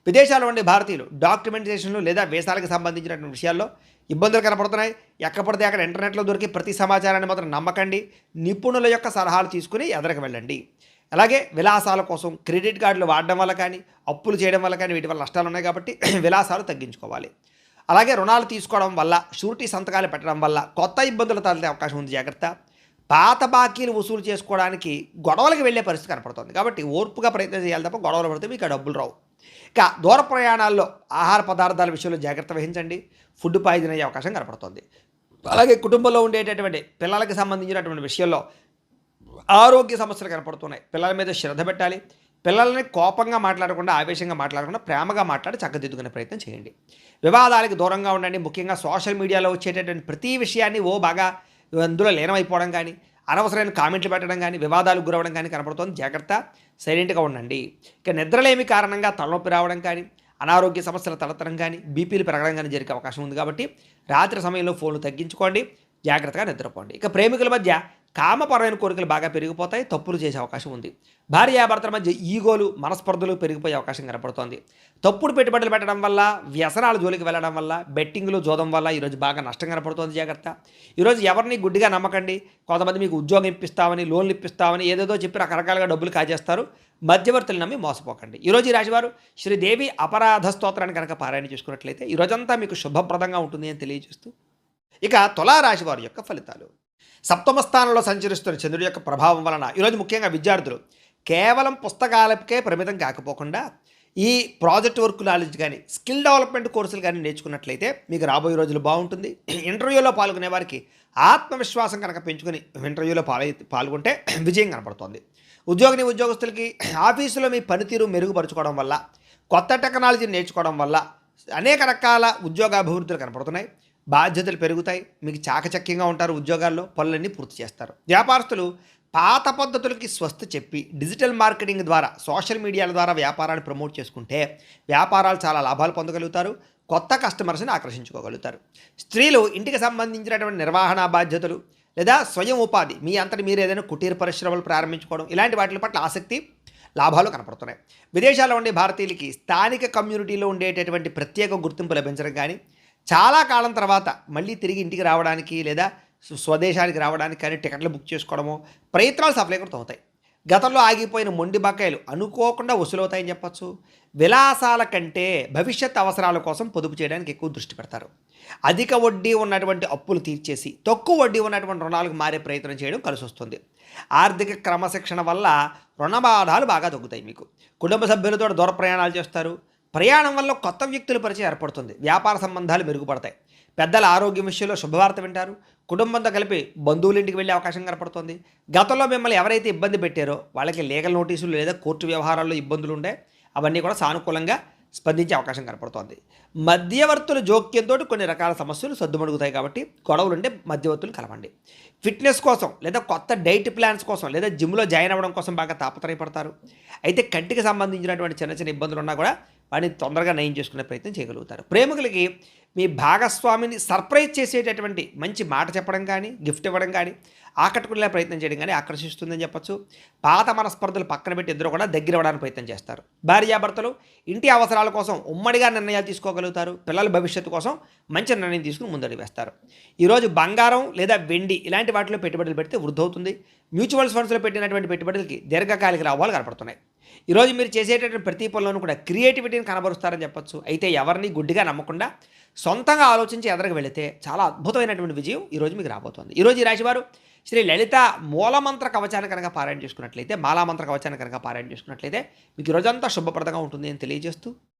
Speaker 1: విదేశాల్లో ఉండే భారతీయులు డాక్యుమెంటేషన్లు లేదా వీసాలకు సంబంధించినటువంటి విషయాల్లో ఇబ్బందులు కనపడుతున్నాయి. ఎక్కపడితే అక్కడ ఇంటర్నెట్లో దొరికి ప్రతి సమాచారాన్ని మాత్రం నమ్మకండి. నిపుణుల యొక్క సలహాలు తీసుకుని ఎదరికి వెళ్ళండి. అలాగే విలాసాల కోసం క్రెడిట్ కార్డులు వాడడం వల్ల కానీ, అప్పులు చేయడం వల్ల కానీ వీటి వల్ల నష్టాలు ఉన్నాయి. కాబట్టి విలాసాలు తగ్గించుకోవాలి. అలాగే రుణాలు తీసుకోవడం వల్ల, షూరిటీ సంతకాలు పెట్టడం వల్ల కొత్త ఇబ్బందులు తలెత్తే అవకాశం ఉంది, జాగ్రత్త. పాత బాకీలు వసూలు చేసుకోవడానికి గొడవలకు వెళ్ళే పరిస్థితి కనపడుతుంది. కాబట్టి ఓర్పుగా ప్రయత్నం చేయాలి తప్ప గొడవలు పడితే మీకు ఆ డబ్బులు రావు. ఇక దూర ప్రయాణాల్లో ఆహార పదార్థాల విషయంలో జాగ్రత్త వహించండి. ఫుడ్ పాయిజన్ అయ్యే అవకాశం కనపడుతుంది. అలాగే కుటుంబంలో ఉండేటటువంటి పిల్లలకి సంబంధించినటువంటి విషయంలో ఆరోగ్య సమస్యలు కనపడుతున్నాయి. పిల్లల మీద శ్రద్ధ పెట్టాలి. పిల్లల్ని కోపంగా మాట్లాడకుండా, ఆవేశంగా మాట్లాడకుండా ప్రేమగా మాట్లాడి చక్కదిద్దుకునే ప్రయత్నం చేయండి. వివాదాలకు దూరంగా ఉండండి. ముఖ్యంగా సోషల్ మీడియాలో వచ్చేటటువంటి ప్రతి విషయాన్ని బాగా అందులో లీనమైపోవడం కానీ, అనవసరమైన కామెంట్లు పెట్టడం కానీ, వివాదాలకు గురవడం కానీ కనపడుతుంది, జాగ్రత్త. సైలెంట్గా ఉండండి. ఇక నిద్రలేమి కారణంగా తలనొప్పి రావడం కానీ, అనారోగ్య సమస్యలు తలెత్తడం కానీ, బీపీలు పెరగడం కానీ జరిగే అవకాశం ఉంది. కాబట్టి రాత్రి సమయంలో ఫోన్లు తగ్గించుకోండి, జాగ్రత్తగా నిద్రపోండి. ఇక ప్రేమికుల మధ్య కామపరమైన కోరికలు బాగా పెరిగిపోతాయి, తప్పులు చేసే అవకాశం ఉంది. భార్యాభర్తల మధ్య ఈగోలు, మనస్పర్ధలు పెరిగిపోయే అవకాశం కనపడుతోంది. తప్పుడు పెట్టుబడులు పెట్టడం వల్ల, వ్యసనాల జోలికి వెళ్ళడం వల్ల, బెట్టింగ్లు, జోదం వల్ల ఈరోజు బాగా నష్టం కనపడుతోంది. జాగ్రత్త. ఈరోజు ఎవరిని గుడ్డిగా నమ్మకండి. కొంతమంది మీకు ఉద్యోగం ఇప్పిస్తామని, లోన్లు ఇప్పిస్తామని ఏదేదో చెప్పి రకరకాలుగా డబ్బులు కాజేస్తారు. మధ్యవర్తులు నమ్మి మోసపోకండి. ఈరోజు ఈ రాశివారు శ్రీదేవి అపరాధ స్తోత్రాన్ని కనుక పారాయణ చేసుకున్నట్లయితే ఈరోజంతా మీకు శుభప్రదంగా ఉంటుంది అని తెలియజేస్తూ, ఇక తులారాశి వారి యొక్క ఫలితాలు. సప్తమ స్థానంలో సంచరిస్తున్న చంద్రుడి యొక్క ప్రభావం వలన ఈరోజు ముఖ్యంగా విద్యార్థులు కేవలం పుస్తకాలకే పరిమితం కాకపోకుండా ఈ ప్రాజెక్ట్ వర్క్ నాలెడ్జ్ కానీ, స్కిల్ డెవలప్మెంట్ కోర్సులు కానీ నేర్చుకున్నట్లయితే మీకు రాబోయే రోజులు బాగుంటుంది. ఇంటర్వ్యూలో పాల్గొనే వారికి ఆత్మవిశ్వాసం కనుక పెంచుకొని ఇంటర్వ్యూలో పాల్గొంటే విజయం కనపడుతోంది. ఉద్యోగస్తులకి ఆఫీసులో మీ పనితీరు మెరుగుపరుచుకోవడం వల్ల, కొత్త టెక్నాలజీని నేర్చుకోవడం వల్ల అనేక రకాల ఉద్యోగ అభివృద్ధులు కనపడుతున్నాయి. బాధ్యతలు పెరుగుతాయి. మీకు చాకచక్యంగా ఉంటారు. ఉద్యోగాల్లో పనులన్నీ పూర్తి చేస్తారు. వ్యాపారస్తులు పాత పద్ధతులకి స్వస్తి చెప్పి డిజిటల్ మార్కెటింగ్ ద్వారా, సోషల్ మీడియాల ద్వారా వ్యాపారాన్ని ప్రమోట్ చేసుకుంటే వ్యాపారాలు చాలా లాభాలు పొందగలుగుతారు. కొత్త కస్టమర్స్ని ఆకర్షించుకోగలుగుతారు. స్త్రీలు ఇంటికి సంబంధించినటువంటి నిర్వహణ బాధ్యతలు లేదా స్వయం ఉపాధి, మీ అంతటి మీరు ఏదైనా కుటీర పరిశ్రమలు ప్రారంభించుకోవడం, ఇలాంటి వాటి పట్ల ఆసక్తి, లాభాలు కనపడుతున్నాయి. విదేశాల్లో ఉండే భారతీయులకి స్థానిక కమ్యూనిటీలో ఉండేటటువంటి ప్రత్యేక గుర్తింపు లభించడం కానీ, చాలా కాలం తర్వాత మళ్ళీ తిరిగి ఇంటికి రావడానికి లేదా స్వదేశానికి రావడానికి కానీ టికెట్లు బుక్ చేసుకోవడము, ప్రయత్నాలు సఫలీకృతం అవుతాయి. గతంలో ఆగిపోయిన మొండి బకాయిలు అనుకోకుండా వసూలవుతాయని చెప్పచ్చు. విలాసాల కంటే భవిష్యత్ అవసరాల కోసం పొదుపు చేయడానికి ఎక్కువ దృష్టి పెడతారు. అధిక వడ్డీ ఉన్నటువంటి అప్పులు తీర్చేసి తక్కువ వడ్డీ ఉన్నటువంటి రుణాలకు మారే ప్రయత్నం చేయడం కలిసి వస్తుంది. ఆర్థిక క్రమశిక్షణ వల్ల రుణబాధాలు బాగా తగ్గుతాయి. మీకు కుటుంబ సభ్యులతో దూర ప్రయాణాలు చేస్తారు. ప్రయాణం వల్ల కొత్త వ్యక్తుల పరిచయం ఏర్పడుతుంది. వ్యాపార సంబంధాలు మెరుగుపడతాయి. పెద్దల ఆరోగ్యం విషయంలో శుభవార్త వింటారు. కుటుంబంతో కలిపి బంధువుల ఇంటికి వెళ్ళే అవకాశం కనపడుతుంది. గతంలో మిమ్మల్ని ఎవరైతే ఇబ్బంది పెట్టారో వాళ్ళకి లీగల్ నోటీసులు లేదా కోర్టు వ్యవహారాల్లో ఇబ్బందులు ఉండే అవన్నీ కూడా సానుకూలంగా స్పందించే అవకాశం కనపడుతోంది. మధ్యవర్తుల జోక్యంతో కొన్ని రకాల సమస్యలు సద్దుమణుగుతాయి. కాబట్టి గొడవలుంటే మధ్యవర్తులు కలవండి. ఫిట్నెస్ కోసం లేదా కొత్త డైట్ ప్లాన్స్ కోసం లేదా జిమ్లో జాయిన్ అవ్వడం కోసం బాగా తాపత్రయపడతారు. అయితే కంటికి సంబంధించినటువంటి చిన్న చిన్న ఇబ్బందులు ఉన్నా కూడా వాటిని తొందరగా నయం చేసుకునే ప్రయత్నం చేయగలుగుతారు. ప్రేమికులకి మీ భాగస్వామిని సర్ప్రైజ్ చేసేటటువంటి మంచి మాట చెప్పడం కానీ, గిఫ్ట్ ఇవ్వడం కానీ, ఆకట్టుకునే ప్రయత్నం చేయడం కానీ ఆకర్షిస్తుందని చెప్పచ్చు. పాత మనస్పర్ధలు పక్కన పెట్టి ఇద్దరు కూడా దగ్గర అవ్వడానికి ప్రయత్నం చేస్తారు. భార్యాభర్తలు ఇంటి అవసరాల కోసం ఉమ్మడిగా నిర్ణయాలు తీసుకోగలుగుతారు. పిల్లల భవిష్యత్తు కోసం మంచి నిర్ణయం తీసుకుని ముందడుగు వేస్తారు. ఈరోజు బంగారం లేదా వెండి ఇలాంటి వాటిలో పెట్టుబడులు పెడితే వృద్ధి అవుతుంది. మ్యూచువల్ ఫండ్స్లో పెట్టినటువంటి పెట్టుబడులకి దీర్ఘకాలిక లాభాలు కనపడుతున్నాయి. ఈరోజు మీరు చేసేటటువంటి ప్రతి పనులను కూడా క్రియేటివిటీని కనబరుస్తారని చెప్పచ్చు. అయితే ఎవరిని గుడ్డిగా నమ్మకుండా సొంతంగా ఆలోచించి ఎదరకు వెళితే చాలా అద్భుతమైనటువంటి విజయం ఈరోజు మీకు రాబోతోంది. ఈరోజు ఈ రాశివారు శ్రీ లలిత మూలమంత్ర కవచాన్ని కనుక పారాయణ చేసుకున్నట్లయితే, మాలామంత్ర కవచాన్ని కనుక పారాయణ చేసుకున్నట్లయితే మీకు ఈరోజంతా శుభప్రదంగా ఉంటుంది అని తెలియజేస్తూ,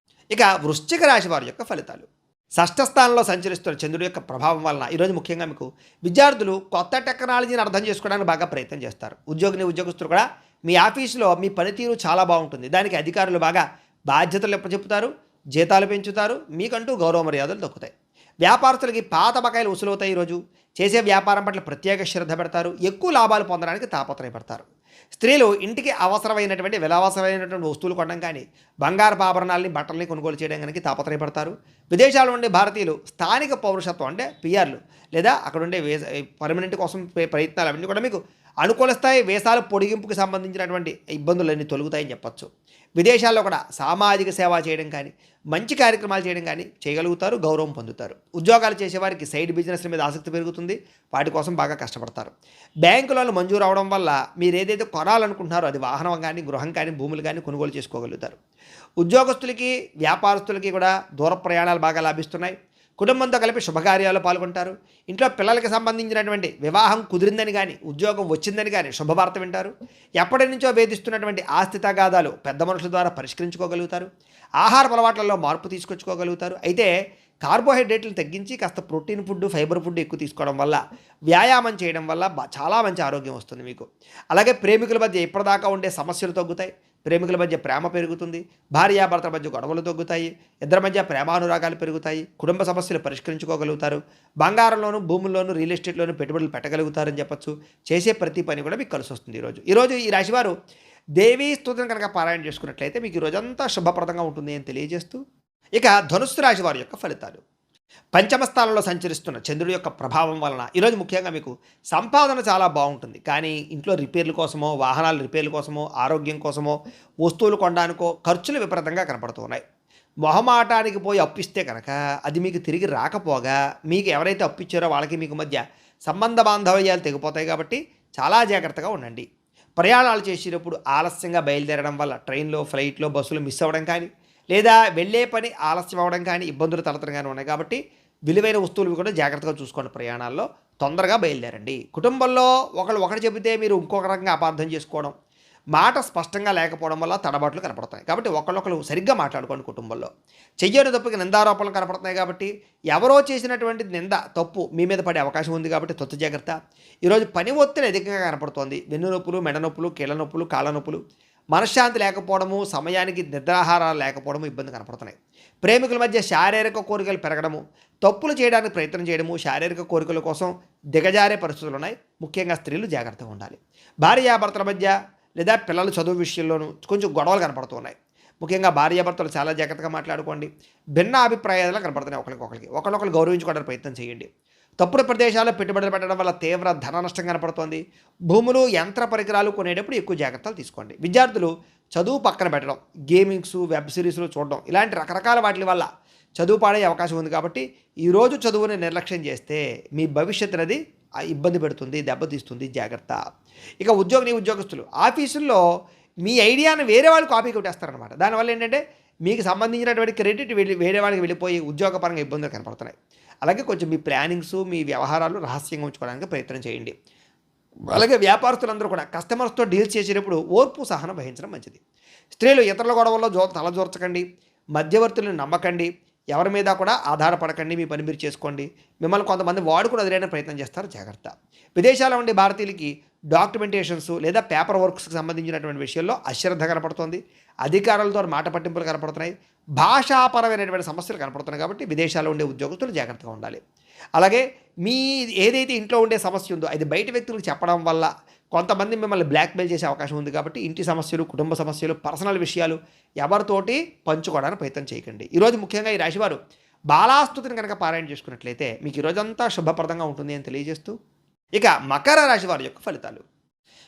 Speaker 1: ఇక వృశ్చిక రాశి వారి యొక్క ఫలితాలు. షష్ఠ స్థానంలో సంచరిస్తున్న చంద్రుడి యొక్క ప్రభావం వలన ఈరోజు ముఖ్యంగా మీకు విద్యార్థులు కొత్త టెక్నాలజీని అర్థం చేసుకోవడానికి బాగా ప్రయత్నం చేస్తారు. ఉద్యోగస్తులు కూడా మీ ఆఫీసులో మీ పనితీరు చాలా బాగుంటుంది. దానికి అధికారులు బాగా బాధ్యతలు ఎప్పచెప్పుతారు, జీతాలు పెంచుతారు, మీకంటూ గౌరవ మర్యాదలు దక్కుతాయి. వ్యాపారస్తులకి పాత బకాయిలు వసూలవుతాయి. ఈరోజు చేసే వ్యాపారం పట్ల ప్రత్యేక శ్రద్ధ పెడతారు. ఎక్కువ లాభాలు పొందడానికి తాపత్రయపడతారు. స్త్రీలు ఇంటికి అవసరమైనటువంటి విలాసమైనటువంటి వస్తువులు కొనడం కానీ, బంగారపు ఆభరణాలని, బట్టల్ని కొనుగోలు చేయడం కానీ తాపత్రయపడతారు. విదేశాల్లో ఉండే భారతీయులు స్థానిక పౌరసత్వం అంటే పిఆర్లు లేదా అక్కడ ఉండే పర్మనెంట్ కోసం ప్రయత్నాలు అవన్నీ కూడా మీకు అనుకూలిస్తాయి. వేసాల పొడిగింపుకి సంబంధించినటువంటి ఇబ్బందులన్నీ తొలుగుతాయని చెప్పచ్చు. విదేశాల్లో కూడా సామాజిక సేవ చేయడం కానీ, మంచి కార్యక్రమాలు చేయడం కానీ చేయగలుగుతారు. గౌరవం పొందుతారు. ఉద్యోగాలు చేసేవారికి సైడ్ బిజినెస్ల మీద ఆసక్తి పెరుగుతుంది. వాటి కోసం బాగా కష్టపడతారు. బ్యాంకులలో మంజూరు అవడం వల్ల మీరు ఏదైతే కొనాలనుకుంటున్నారో అది వాహనం కానీ, గృహం కానీ, భూములు కానీ కొనుగోలు చేసుకోగలుగుతారు. ఉద్యోగస్తులకి, వ్యాపారస్తులకి కూడా దూర ప్రయాణాలు బాగా లాభిస్తున్నాయి. కుటుంబంతో కలిపి శుభకార్యాల్లో పాల్గొంటారు. ఇంట్లో పిల్లలకి సంబంధించినటువంటి వివాహం కుదిరిందని కానీ, ఉద్యోగం వచ్చిందని కానీ శుభవార్త వింటారు. ఎప్పటి నుంచో వేధిస్తున్నటువంటి ఆస్తి తగాదాలు పెద్ద మనుషుల ద్వారా పరిష్కరించుకోగలుగుతారు. ఆహార అలవాట్లలో మార్పు తీసుకొచ్చుకోగలుగుతారు. అయితే కార్బోహైడ్రేట్లను తగ్గించి కాస్త ప్రోటీన్ ఫుడ్, ఫైబర్ ఫుడ్ ఎక్కువ తీసుకోవడం వల్ల, వ్యాయామం చేయడం వల్ల చాలా మంచి ఆరోగ్యం వస్తుంది మీకు. అలాగే ప్రేమికుల మధ్య ఇప్పటిదాకా ఉండే సమస్యలు తగ్గుతాయి. ప్రేమికుల మధ్య ప్రేమ పెరుగుతుంది. భార్యాభర్తల మధ్య గొడవలు తగ్గుతాయి. ఇద్దరి మధ్య ప్రేమానురాగాలు పెరుగుతాయి. కుటుంబ సమస్యలు పరిష్కరించుకోగలుగుతారు. బంగారంలోను, భూముల్లోనూ, రియల్ ఎస్టేట్లోనూ పెట్టుబడులు పెట్టగలుగుతారని చెప్పచ్చు. చేసే ప్రతి పని కూడా మీకు కలిసి వస్తుంది. ఈరోజు ఈ రాశివారు దేవీ స్తుతిని కనుక పారాయణ చేసుకున్నట్లయితే మీకు ఈరోజంతా శుభప్రదంగా ఉంటుంది అని తెలియజేస్తూ, ఇక ధనుస్సు రాశి వారి యొక్క ఫలితాలు. పంచమ స్థానంలో సంచరిస్తున్న చంద్రుడి యొక్క ప్రభావం వలన ఈరోజు ముఖ్యంగా మీకు సంపాదన చాలా బాగుంటుంది. కానీ ఇంట్లో రిపేర్ల కోసమో, వాహనాల రిపేర్ల కోసమో, ఆరోగ్యం కోసమో, వస్తువులు కొనడానికో ఖర్చులు విపరీతంగా కనపడుతూ ఉన్నాయి. మొహమాటానికి పోయి అప్పిస్తే కనుక అది మీకు తిరిగి రాకపోగా మీకు ఎవరైతే అప్పిచ్చారో వాళ్ళకి మీకు మధ్య సంబంధ బాంధవ్యాలు తెగిపోతాయి. కాబట్టి చాలా జాగ్రత్తగా ఉండండి. ప్రయాణాలు చేసేటప్పుడు ఆలస్యంగా బయలుదేరడం వల్ల ట్రైన్లో, ఫ్లైట్లో, బస్సులు మిస్ అవ్వడం కానీ, లేదా వెళ్ళే పని ఆలస్యం అవ్వడం కానీ, ఇబ్బందులు తలెత్తడం ఉన్నాయి. కాబట్టి విలువైన వస్తువులు కూడా జాగ్రత్తగా చూసుకోండి. ప్రయాణాల్లో తొందరగా బయలుదేరండి. కుటుంబంలో ఒకటి చెబితే మీరు ఇంకొక రకంగా అపార్థం చేసుకోవడం, మాట స్పష్టంగా లేకపోవడం వల్ల తడబాట్లు కనపడతాయి. కాబట్టి ఒకళ్ళొకరు సరిగ్గా మాట్లాడుకోండి. కుటుంబంలో చెయ్యని తప్పుకి నిందారోపణలు కనపడుతున్నాయి. కాబట్టి ఎవరో చేసినటువంటి నింద, తప్పు మీ మీద పడే అవకాశం ఉంది. కాబట్టి తొత్తు జాగ్రత్త. ఈరోజు పని ఒత్తిడి అధికంగా కనపడుతోంది. వెన్ను నొప్పులు, మెడ నొప్పులు, కీళ్ళ నొప్పులు, కాళ్ళ నొప్పులు, మనశ్శాంతి లేకపోవడము, సమయానికి నిద్రాహారాలు లేకపోవడము ఇబ్బంది కనపడుతున్నాయి. ప్రేమికుల మధ్య శారీరక కోరికలు పెరగడము, తప్పులు చేయడానికి ప్రయత్నం చేయడము, శారీరక కోరికల కోసం దిగజారే పరిస్థితులు ఉన్నాయి. ముఖ్యంగా స్త్రీలు జాగ్రత్తగా ఉండాలి. భార్యాభర్తల మధ్య లేదా పిల్లల చదువు విషయంలోనూ కొంచెం గొడవలు కనపడుతూ ఉన్నాయి. ముఖ్యంగా భార్యాభర్తలు చాలా జాగ్రత్తగా మాట్లాడుకోండి. భిన్న అభిప్రాయాలు కనపడుతున్నాయి. ఒకరికొకరు గౌరవించుకోవడానికి ప్రయత్నం చేయండి. తప్పుడు ప్రదేశాల్లో పెట్టుబడులు పెట్టడం వల్ల తీవ్ర ధన నష్టం కనపడుతోంది. భూములు, యంత్ర పరికరాలు కొనేటప్పుడు ఎక్కువ జాగ్రత్తలు తీసుకోండి. విద్యార్థులు చదువు పక్కన పెట్టడం, గేమింగ్స్, వెబ్ సిరీస్లు చూడడం, ఇలాంటి రకరకాల వాటి వల్ల చదువు పాడే అవకాశం ఉంది. కాబట్టి ఈరోజు చదువుని నిర్లక్ష్యం చేస్తే మీ భవిష్యత్తు అనేది ఇబ్బంది పెడుతుంది, దెబ్బతీస్తుంది. జాగ్రత్త. ఇక ఉద్యోగస్తులు ఆఫీసుల్లో మీ ఐడియాను వేరే వాళ్ళు కాపీ కొట్టేస్తారనమాట. దానివల్ల ఏంటంటే మీకు సంబంధించినటువంటి క్రెడిట్ వేరే వాళ్ళకి వెళ్ళిపోయి ఉద్యోగపరంగా ఇబ్బందులు కనపడుతున్నాయి. అలాగే కొంచెం మీ ప్లానింగ్స్, మీ వ్యవహారాలు రహస్యంగా ఉంచుకోవడానికి ప్రయత్నం చేయండి. అలాగే వ్యాపారస్తులందరూ కూడా కస్టమర్స్తో డీల్స్ చేసేటప్పుడు ఓర్పు, సహనం వహించడం మంచిది. స్త్రీలు ఇతరుల గొడవల్లో తలజోర్చకండి. మధ్యవర్తులను నమ్మకండి. ఎవరి మీద కూడా ఆధారపడకండి. మీ పని మీరు చేసుకోండి. మిమ్మల్ని కొంతమంది వాడుకుని వదిలేయడం ప్రయత్నం చేస్తారు. జాగ్రత్త. విదేశాల్లో ఉండే భారతీయులకి డాక్యుమెంటేషన్స్ లేదా పేపర్ వర్క్స్కి సంబంధించినటువంటి విషయంలో అశ్రద్ధ కనపడుతుంది. అధికారులతో మాట పట్టింపులు కనపడుతున్నాయి. భాషాపరమైనటువంటి సమస్యలు కనపడుతున్నాయి. కాబట్టి విదేశాల్లో ఉండే ఉద్యోగస్తులు జాగ్రత్తగా ఉండాలి. అలాగే మీ ఏదైతే ఇంట్లో ఉండే సమస్య ఉందో అది బయట వ్యక్తులకు చెప్పడం వల్ల కొంతమంది మిమ్మల్ని బ్లాక్మెయిల్ చేసే అవకాశం ఉంది. కాబట్టి ఇంటి సమస్యలు, కుటుంబ సమస్యలు, పర్సనల్ విషయాలు ఎవరితోటి పంచుకోవడానికి ప్రయత్నం చేయకండి. ఈరోజు ముఖ్యంగా ఈ రాశివారు బాలాస్తుతిని కనుక పారాయణ చేసుకున్నట్లయితే మీకు ఈరోజంతా శుభప్రదంగా ఉంటుంది అని తెలియజేస్తూ, ఇక మకర రాశి వారి యొక్క ఫలితాలు.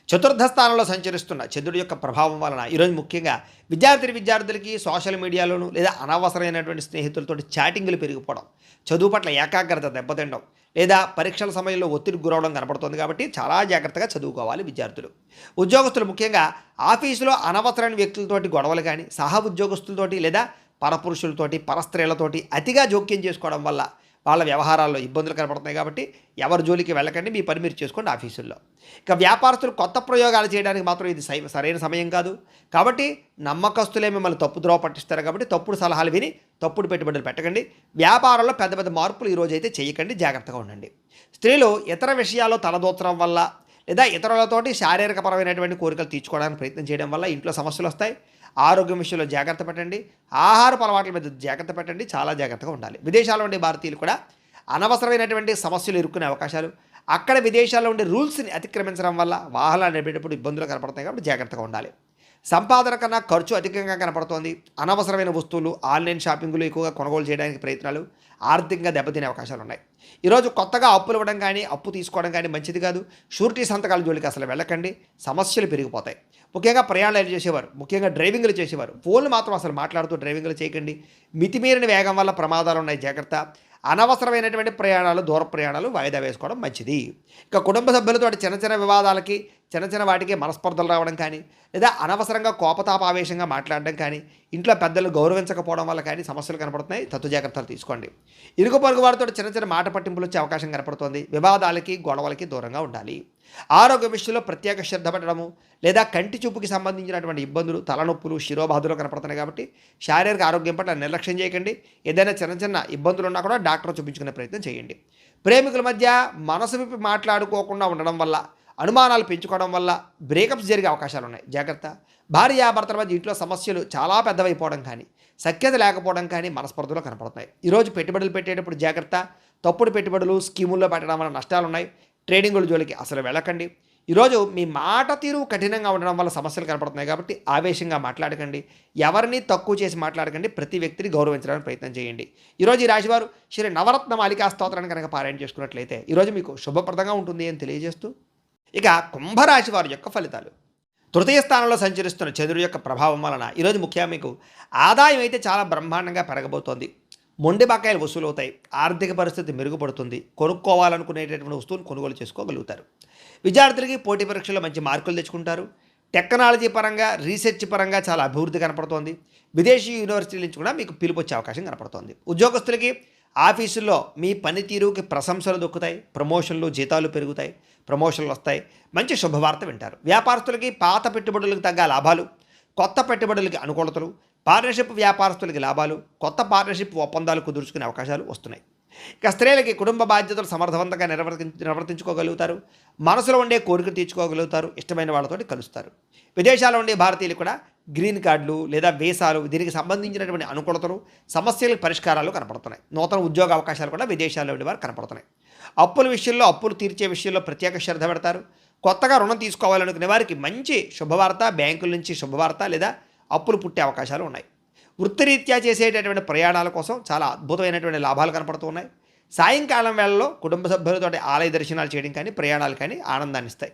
Speaker 1: చతుర్థ స్థానంలో సంచరిస్తున్న చంద్రుడి యొక్క ప్రభావం వలన ఈరోజు ముఖ్యంగా విద్యార్థులకి సోషల్ మీడియాలోను లేదా అనవసరమైనటువంటి స్నేహితులతోటి చాటింగ్లు పెరిగిపోవడం, చదువు పట్ల ఏకాగ్రత దెబ్బతినడం, లేదా పరీక్షల సమయంలో ఒత్తిడికి గురవడం కనపడుతుంది. కాబట్టి చాలా జాగ్రత్తగా చదువుకోవాలి విద్యార్థులు. ఉద్యోగస్తులు ముఖ్యంగా ఆఫీసులో అనవసరమైన వ్యక్తులతోటి గొడవలు కానీ, సహ ఉద్యోగస్తులతోటి లేదా పరపురుషులతోటి, పరస్త్రీలతోటి అతిగా జోక్యం చేసుకోవడం వల్ల వాళ్ళ వ్యవహారాల్లో ఇబ్బందులు కనపడుతున్నాయి. కాబట్టి ఎవరి జోలికి వెళ్ళకండి. మీ పని మీరు చేసుకోండి ఆఫీసుల్లో. ఇక వ్యాపారస్తులు కొత్త ప్రయోగాలు చేయడానికి మాత్రం ఇది సరైన సమయం కాదు. కాబట్టి నమ్మకస్తులే మిమ్మల్ని తప్పుద్రోవ పట్టిస్తారు. కాబట్టి తప్పుడు సలహాలు విని తప్పుడు పెట్టుబడులు పెట్టకండి. వ్యాపారంలో పెద్ద పెద్ద మార్పులు ఈరోజు అయితే చేయకండి. జాగ్రత్తగా ఉండండి. స్త్రీలు ఇతర విషయాల్లో తలదూచడం వల్ల లేదా ఇతరులతోటి శారీరకపరమైనటువంటి కోరికలు తీర్చుకోవడానికి ప్రయత్నం చేయడం వల్ల ఇంట్లో సమస్యలు వస్తాయి. ఆరోగ్యం విషయంలో జాగ్రత్త పెట్టండి. ఆహారపు అలవాట్ల మీద జాగ్రత్త పెట్టండి. చాలా జాగ్రత్తగా ఉండాలి. విదేశాల్లో ఉండే భారతీయులు కూడా అనవసరమైనటువంటి సమస్యలు ఇరుక్కునే అవకాశాలు, అక్కడ విదేశాల్లో ఉండే రూల్స్ని అతిక్రమించడం వల్ల వాహనాలు నడిపేటప్పుడు ఇబ్బందులు కనపడతాయి. కాబట్టి జాగ్రత్తగా ఉండాలి. సంపాదన కన్నా ఖర్చు అధికంగా కనపడుతోంది. అనవసరమైన వస్తువులు, ఆన్లైన్ షాపింగ్లు ఎక్కువగా కొనుగోలు చేయడానికి ప్రయత్నాలు ఆర్థికంగా దెబ్బతినే అవకాశాలు ఉన్నాయి. ఈరోజు కొత్తగా అప్పులు ఇవ్వడం కానీ, అప్పు తీసుకోవడం కానీ మంచిది కాదు. షూరిటీ సంతకాల జోలికి అసలు వెళ్ళకండి. సమస్యలు పెరిగిపోతాయి. ముఖ్యంగా ప్రయాణాలు చేసేవారు, ముఖ్యంగా డ్రైవింగ్లు చేసేవారు ఫోన్లు మాత్రం అసలు మాట్లాడుతూ డ్రైవింగ్లు చేయకండి. మితిమీరిన వేగం వల్ల ప్రమాదాలు ఉన్నాయి. జాగ్రత్త. అనవసరమైనటువంటి ప్రయాణాలు, దూర ప్రయాణాలు వాయిదా వేసుకోవడం మంచిది. ఇక కుటుంబ సభ్యులతో చిన్న వివాదాలకి, చిన్న వాటికి మనస్పర్ధలు రావడం కానీ, లేదా అనవసరంగా కోపతాపావేశంగా మాట్లాడడం కానీ, ఇంట్లో పెద్దలు గౌరవించకపోవడం వల్ల కానీ సమస్యలు కనపడుతున్నాయి. తత్తు జాగ్రత్తలు తీసుకోండి. ఇరుగు పొరుగు వారితో చిన్న మాట పట్టింపులు వచ్చే అవకాశం కనపడుతుంది. వివాదాలకి, గొడవలకి దూరంగా ఉండాలి. ఆరోగ్య విషయంలో ప్రత్యేక శ్రద్ధ పెట్టడము, లేదా కంటి చూపుకి సంబంధించినటువంటి ఇబ్బందులు, తలనొప్పులు, శిరోబాధలు కనపడుతున్నాయి. కాబట్టి శారీరక ఆరోగ్యం పట్ల నిర్లక్ష్యం చేయకండి. ఏదైనా చిన్న ఇబ్బందులు ఉన్నా కూడా డాక్టర్ చూపించుకునే ప్రయత్నం చేయండి. ప్రేమికుల మధ్య మనసు విప్పి మాట్లాడుకోకుండా ఉండడం వల్ల, అనుమానాలు పెంచుకోవడం వల్ల బ్రేకప్స్ జరిగే అవకాశాలు ఉన్నాయి. జాగ్రత్త. భార్యాభర్తల మధ్య ఇంట్లో సమస్యలు చాలా పెద్దవైపోవడం కానీ, సఖ్యత లేకపోవడం కానీ మనస్పర్ధలు కనపడుతున్నాయి. ఈరోజు పెట్టుబడులు పెట్టేటప్పుడు జాగ్రత్త. తప్పుడు పెట్టుబడులు, స్కీముల్లో పెట్టడం వల్ల నష్టాలు ఉన్నాయి. ట్రేడింగుల జోలికి అసలు వెళ్ళకండి. ఈరోజు మీ మాట తీరు కఠినంగా ఉండడం వల్ల సమస్యలు కనపడుతున్నాయి కాబట్టి ఆవేశంగా మాట్లాడకండి. ఎవరిని తక్కువ చేసి మాట్లాడకండి. ప్రతి వ్యక్తిని గౌరవించడానికి ప్రయత్నం చేయండి. ఈరోజు ఈ రాశివారు శ్రీ నవరత్న మాలికా స్తోత్రాన్ని కనుక పారాయణ చేసుకున్నట్లయితే ఈరోజు మీకు శుభప్రదంగా ఉంటుంది అని తెలియజేస్తూ, ఇక కుంభరాశి వారి యొక్క ఫలితాలు. తృతీయ స్థానంలో సంచరిస్తున్న చంద్రుడి యొక్క ప్రభావం వలన ఈరోజు ముఖ్యంగా మీకు ఆదాయం అయితే చాలా బ్రహ్మాండంగా పెరగబోతోంది. మొండి బకాయిలు వసూలవుతాయి. ఆర్థిక పరిస్థితి మెరుగుపడుతుంది. కొనుక్కోవాలనుకునేటటువంటి వస్తువులు కొనుగోలు చేసుకోగలుగుతారు. విద్యార్థులకి పోటీ పరీక్షల్లో మంచి మార్కులు తెచ్చుకుంటారు. టెక్నాలజీ పరంగా, రీసెర్చ్ పరంగా చాలా అభివృద్ధి కనపడుతోంది. విదేశీ యూనివర్సిటీల నుంచి కూడా మీకు పిలుపు వచ్చే అవకాశం కనపడుతోంది. ఉద్యోగస్తులకి ఆఫీసుల్లో మీ పనితీరుకి ప్రశంసలు దొక్కుతాయి. ప్రమోషన్లు, జీతాలు పెరుగుతాయి. ప్రమోషన్లు వస్తాయి. మంచి శుభవార్త వింటారు. వ్యాపారస్తులకి పాత పెట్టుబడులకు తగ్గ లాభాలు, కొత్త పెట్టుబడులకి అనుకూలతలు, పార్ట్నర్షిప్ వ్యాపారస్తులకి లాభాలు, కొత్త పార్ట్నర్షిప్ ఒప్పందాలు కుదుర్చుకునే అవకాశాలు వస్తున్నాయి. ఇక స్త్రీలకి కుటుంబ బాధ్యతలు సమర్థవంతంగా నిర్వర్తించుకోగలుగుతారు. మనసులో ఉండే కోరిక తీర్చుకోగలుగుతారు. ఇష్టమైన వాళ్ళతోటి కలుస్తారు. విదేశాల్లో ఉండే భారతీయులు కూడా గ్రీన్ కార్డులు లేదా వీసాలు, దీనికి సంబంధించినటువంటి అనుకూలతలు, సమస్యల పరిష్కారాలు కనపడుతున్నాయి. నూతన ఉద్యోగ అవకాశాలు కూడా విదేశాల్లో ఉండే వారు కనపడుతున్నాయి. అప్పుల విషయంలో, అప్పులు తీర్చే విషయంలో ప్రత్యేక శ్రద్ధ పెడతారు. కొత్తగా రుణం తీసుకోవాలనుకునే వారికి మంచి శుభవార్త, బ్యాంకుల నుంచి శుభవార్త లేదా అప్పులు పుట్టే అవకాశాలు ఉన్నాయి. వృత్తిరీత్యా చేసేటటువంటి ప్రయాణాల కోసం చాలా అద్భుతమైనటువంటి లాభాలు కనపడుతూ ఉన్నాయి. సాయంకాలం వేళల్లో కుటుంబ సభ్యులతో ఆలయ దర్శనాలు చేయడం కానీ, ప్రయాణాలు కానీ ఆనందాన్ని ఇస్తాయి.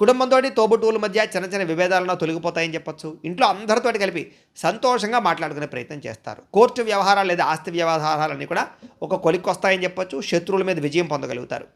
Speaker 1: కుటుంబంతో, తోబుట్టువుల మధ్య చిన్న చిన్న విభేదాలను తొలగిపోతాయని చెప్పొచ్చు. ఇంట్లో అందరితో కలిపి సంతోషంగా మాట్లాడుకునే ప్రయత్నం చేస్తారు. కోర్టు వ్యవహారాలు లేదా ఆస్తి వ్యవహారాలన్నీ కూడా ఒక కొలిక్కి వస్తాయని చెప్పొచ్చు. శత్రువుల మీద విజయం పొందగలుగుతారు.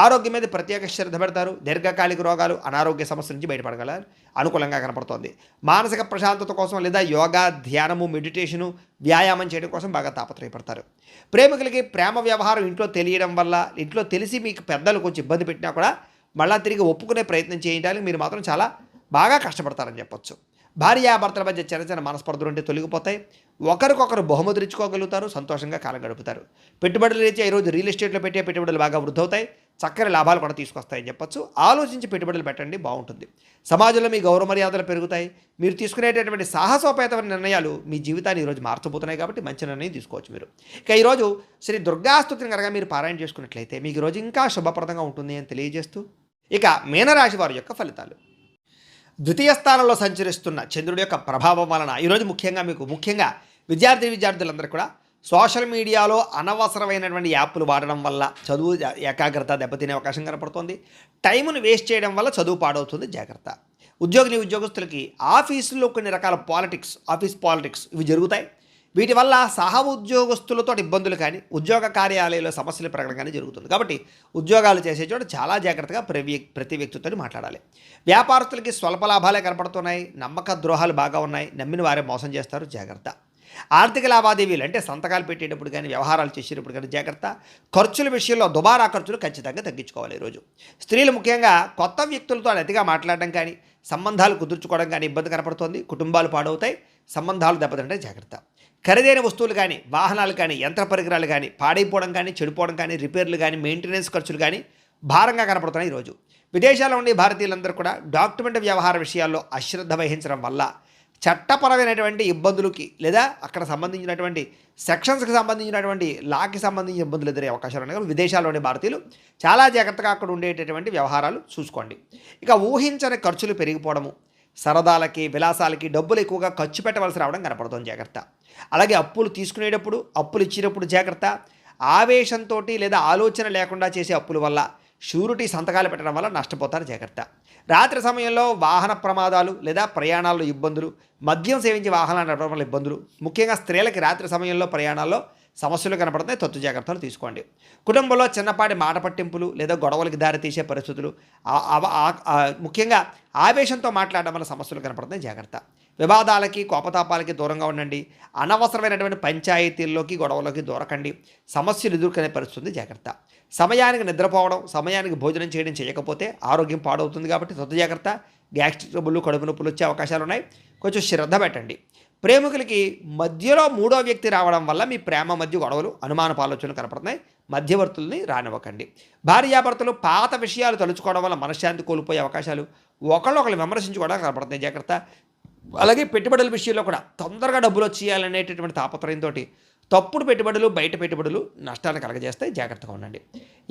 Speaker 1: ఆరోగ్యం మీద ప్రత్యేక శ్రద్ధ పెడతారు. దీర్ఘకాలిక రోగాలు, అనారోగ్య సమస్యల నుంచి బయటపడగల అనుకూలంగా కనపడుతోంది. మానసిక ప్రశాంతత కోసం లేదా యోగా, ధ్యానము, మెడిటేషను, వ్యాయామం చేయడం కోసం బాగా తాపత్రయపడతారు. ప్రేమికులకి ప్రేమ వ్యవహారం ఇంట్లో తెలియడం వల్ల, ఇంట్లో తెలిసి మీకు పెద్దలు కొంచెం ఇబ్బంది పెట్టినా కూడా మళ్ళా తిరిగి ఒప్పుకునే ప్రయత్నం చేయడానికి మీరు మాత్రం చాలా బాగా కష్టపడతారని చెప్పొచ్చు. భార్యాభర్తల మధ్య చిన్న చిన్న మనస్పర్ధలు ఉంటే తొలగిపోతాయి. ఒకరికొకరు బహుమతులు ఇచ్చుకోగలుగుతారు. సంతోషంగా కాలం గడుపుతారు. పెట్టుబడులు రీత్యా ఈరోజు రియల్ ఎస్టేట్లో పెట్టే పెట్టుబడులు బాగా వృద్ధి అవుతాయి. చక్కని లాభాలు కూడా తీసుకొస్తాయని చెప్పొచ్చు. ఆలోచించి పెట్టుబడులు పెట్టండి, బాగుంటుంది. సమాజంలో మీ గౌరవ మర్యాదలు పెరుగుతాయి. మీరు తీసుకునేటటువంటి సాహసోపేతమైన నిర్ణయాలు మీ జీవితాన్ని ఈరోజు మార్చబోతున్నాయి కాబట్టి మంచి నిర్ణయం తీసుకోవచ్చు మీరు. ఇక ఈరోజు శ్రీ దుర్గాస్తుతిని కనుక మీరు పారాయణ చేసుకున్నట్లయితే మీకు ఈరోజు ఇంకా శుభప్రదంగా ఉంటుంది అని తెలియజేస్తూ, ఇక మీనరాశి వారి యొక్క ఫలితాలు. ద్వితీయ స్థానంలో సంచరిస్తున్న చంద్రుడి యొక్క ప్రభావం వలన ఈరోజు ముఖ్యంగా విద్యార్థులందరూ కూడా సోషల్ మీడియాలో అనవసరమైనటువంటి యాప్లు వాడడం వల్ల చదువు ఏకాగ్రత దెబ్బతినే అవకాశం కనపడుతుంది. టైమును వేస్ట్ చేయడం వల్ల చదువు పాడవుతుంది, జాగ్రత్త. ఉద్యోగస్తులకి ఆఫీసుల్లో కొన్ని రకాల ఆఫీస్ పాలిటిక్స్ ఇవి జరుగుతాయి. వీటి వల్ల సహ ఉద్యోగస్తులతో ఇబ్బందులు కానీ, ఉద్యోగ కార్యాలయంలో సమస్యలు పెరగడం కానీ జరుగుతుంది. కాబట్టి ఉద్యోగాలు చేసే చోట చాలా జాగ్రత్తగా ప్రతి వ్యక్తితో మాట్లాడాలి. వ్యాపారస్తులకి స్వల్ప లాభాలే కనపడుతున్నాయి. నమ్మక ద్రోహాలు బాగా ఉన్నాయి. నమ్మిన వారే మోసం చేస్తారు, జాగ్రత్త. ఆర్థిక లావాదేవీలు అంటే సంతకాలు పెట్టేటప్పుడు కానీ, వ్యవహారాలు చేసేటప్పుడు కానీ జాగ్రత్త. ఖర్చుల విషయంలో దుబారా ఖర్చులు ఖచ్చితంగా తగ్గించుకోవాలి. ఈరోజు స్త్రీలు ముఖ్యంగా కొత్త వ్యక్తులతో అతిగా మాట్లాడడం కానీ, సంబంధాలు కుదుర్చుకోవడం కానీ ఇబ్బంది కనపడుతోంది. కుటుంబాలు పాడవుతాయి, సంబంధాలు దెబ్బతింటే జాగ్రత్త. ఖరీదైన వస్తువులు కానీ, వాహనాలు కానీ, యంత్ర పరికరాలు కానీ పాడైపోవడం కానీ, చెడిపోవడం కానీ, రిపేర్లు కానీ, మెయింటెనెన్స్ ఖర్చులు కానీ భారంగా కనపడుతున్నాయి. ఈరోజు విదేశాల్లో ఉండే భారతీయులందరూ కూడా డాక్యుమెంట్ వ్యవహార విషయాల్లో అశ్రద్ధ వహించడం వల్ల చట్టపరమైనటువంటి ఇబ్బందులకి లేదా అక్కడ సంబంధించినటువంటి సెక్షన్స్కి సంబంధించినటువంటి లాకి సంబంధించిన ఇబ్బందులు ఎదురే అవకాశాలు ఉన్నాయి. కాబట్టి విదేశాల్లో ఉండే భారతీయులు చాలా జాగ్రత్తగా అక్కడ ఉండేటటువంటి వ్యవహారాలు చూసుకోండి. ఇక ఊహించని ఖర్చులు పెరిగిపోవడము, సరదాలకి, విలాసాలకి డబ్బులు ఎక్కువగా ఖర్చు పెట్టవలసి రావడం కనపడుతుంది, జాగ్రత్త. అలాగే అప్పులు తీసుకునేటప్పుడు, అప్పులు ఇచ్చేటప్పుడు జాగ్రత్త. ఆవేశంతో లేదా ఆలోచన లేకుండా చేసే అప్పుల వల్ల, షూరిటీ సంతకాలు పెట్టడం వల్ల నష్టపోతారు, జాగ్రత్త. రాత్రి సమయంలో వాహన ప్రమాదాలు లేదా ప్రయాణాల్లో ఇబ్బందులు, మద్యం సేవించి వాహనాలు నడపడం వల్ల ఇబ్బందులు, ముఖ్యంగా స్త్రీలకి రాత్రి సమయంలో ప్రయాణాల్లో సమస్యలు కనపడుతున్నాయి, తత్తు జాగ్రత్తలు తీసుకోండి. కుటుంబంలో చిన్నపాటి మాట పట్టింపులు లేదా గొడవలకి దారితీసే పరిస్థితులు, ముఖ్యంగా ఆవేశంతో మాట్లాడడం వల్ల సమస్యలు కనపడుతున్నాయి, జాగ్రత్త. వివాదాలకి, కోపతాపాలకి దూరంగా ఉండండి. అనవసరమైనటువంటి పంచాయతీల్లోకి, గొడవలోకి దూరకండి. సమస్యలు ఎదుర్కొనే పరిస్థితుంది, జాగ్రత్త. సమయానికి నిద్రపోవడం, సమయానికి భోజనం చేయకపోతే ఆరోగ్యం పాడవుతుంది కాబట్టి తత్తు జాగ్రత్త. గ్యాస్ట్రిక్ ట్రబుల్, కడుపు నొప్పులు వచ్చే అవకాశాలు ఉన్నాయి, కొంచెం శ్రద్ధ పెట్టండి. ప్రేమికులకి మధ్యలో మూడో వ్యక్తి రావడం వల్ల మీ ప్రేమ మధ్య గొడవలు, అనుమానపు ఆలోచనలు కనపడుతున్నాయి, మధ్యవర్తుల్ని రానివ్వకండి. భార్యాభర్తలు పాత విషయాలు తలుచుకోవడం వల్ల మనశ్శాంతి కోల్పోయే అవకాశాలు, ఒకళ్ళు విమర్శించుకోవడం కనపడుతున్నాయి, జాగ్రత్త. అలాగే పెట్టుబడుల విషయంలో కూడా తొందరగా డబ్బులు వచ్చేయాలనేటటువంటి తాపత్రయంతో తప్పుడు పెట్టుబడులు, బయట పెట్టుబడులు నష్టాలను కలగజేస్తాయి, జాగ్రత్తగా ఉండండి.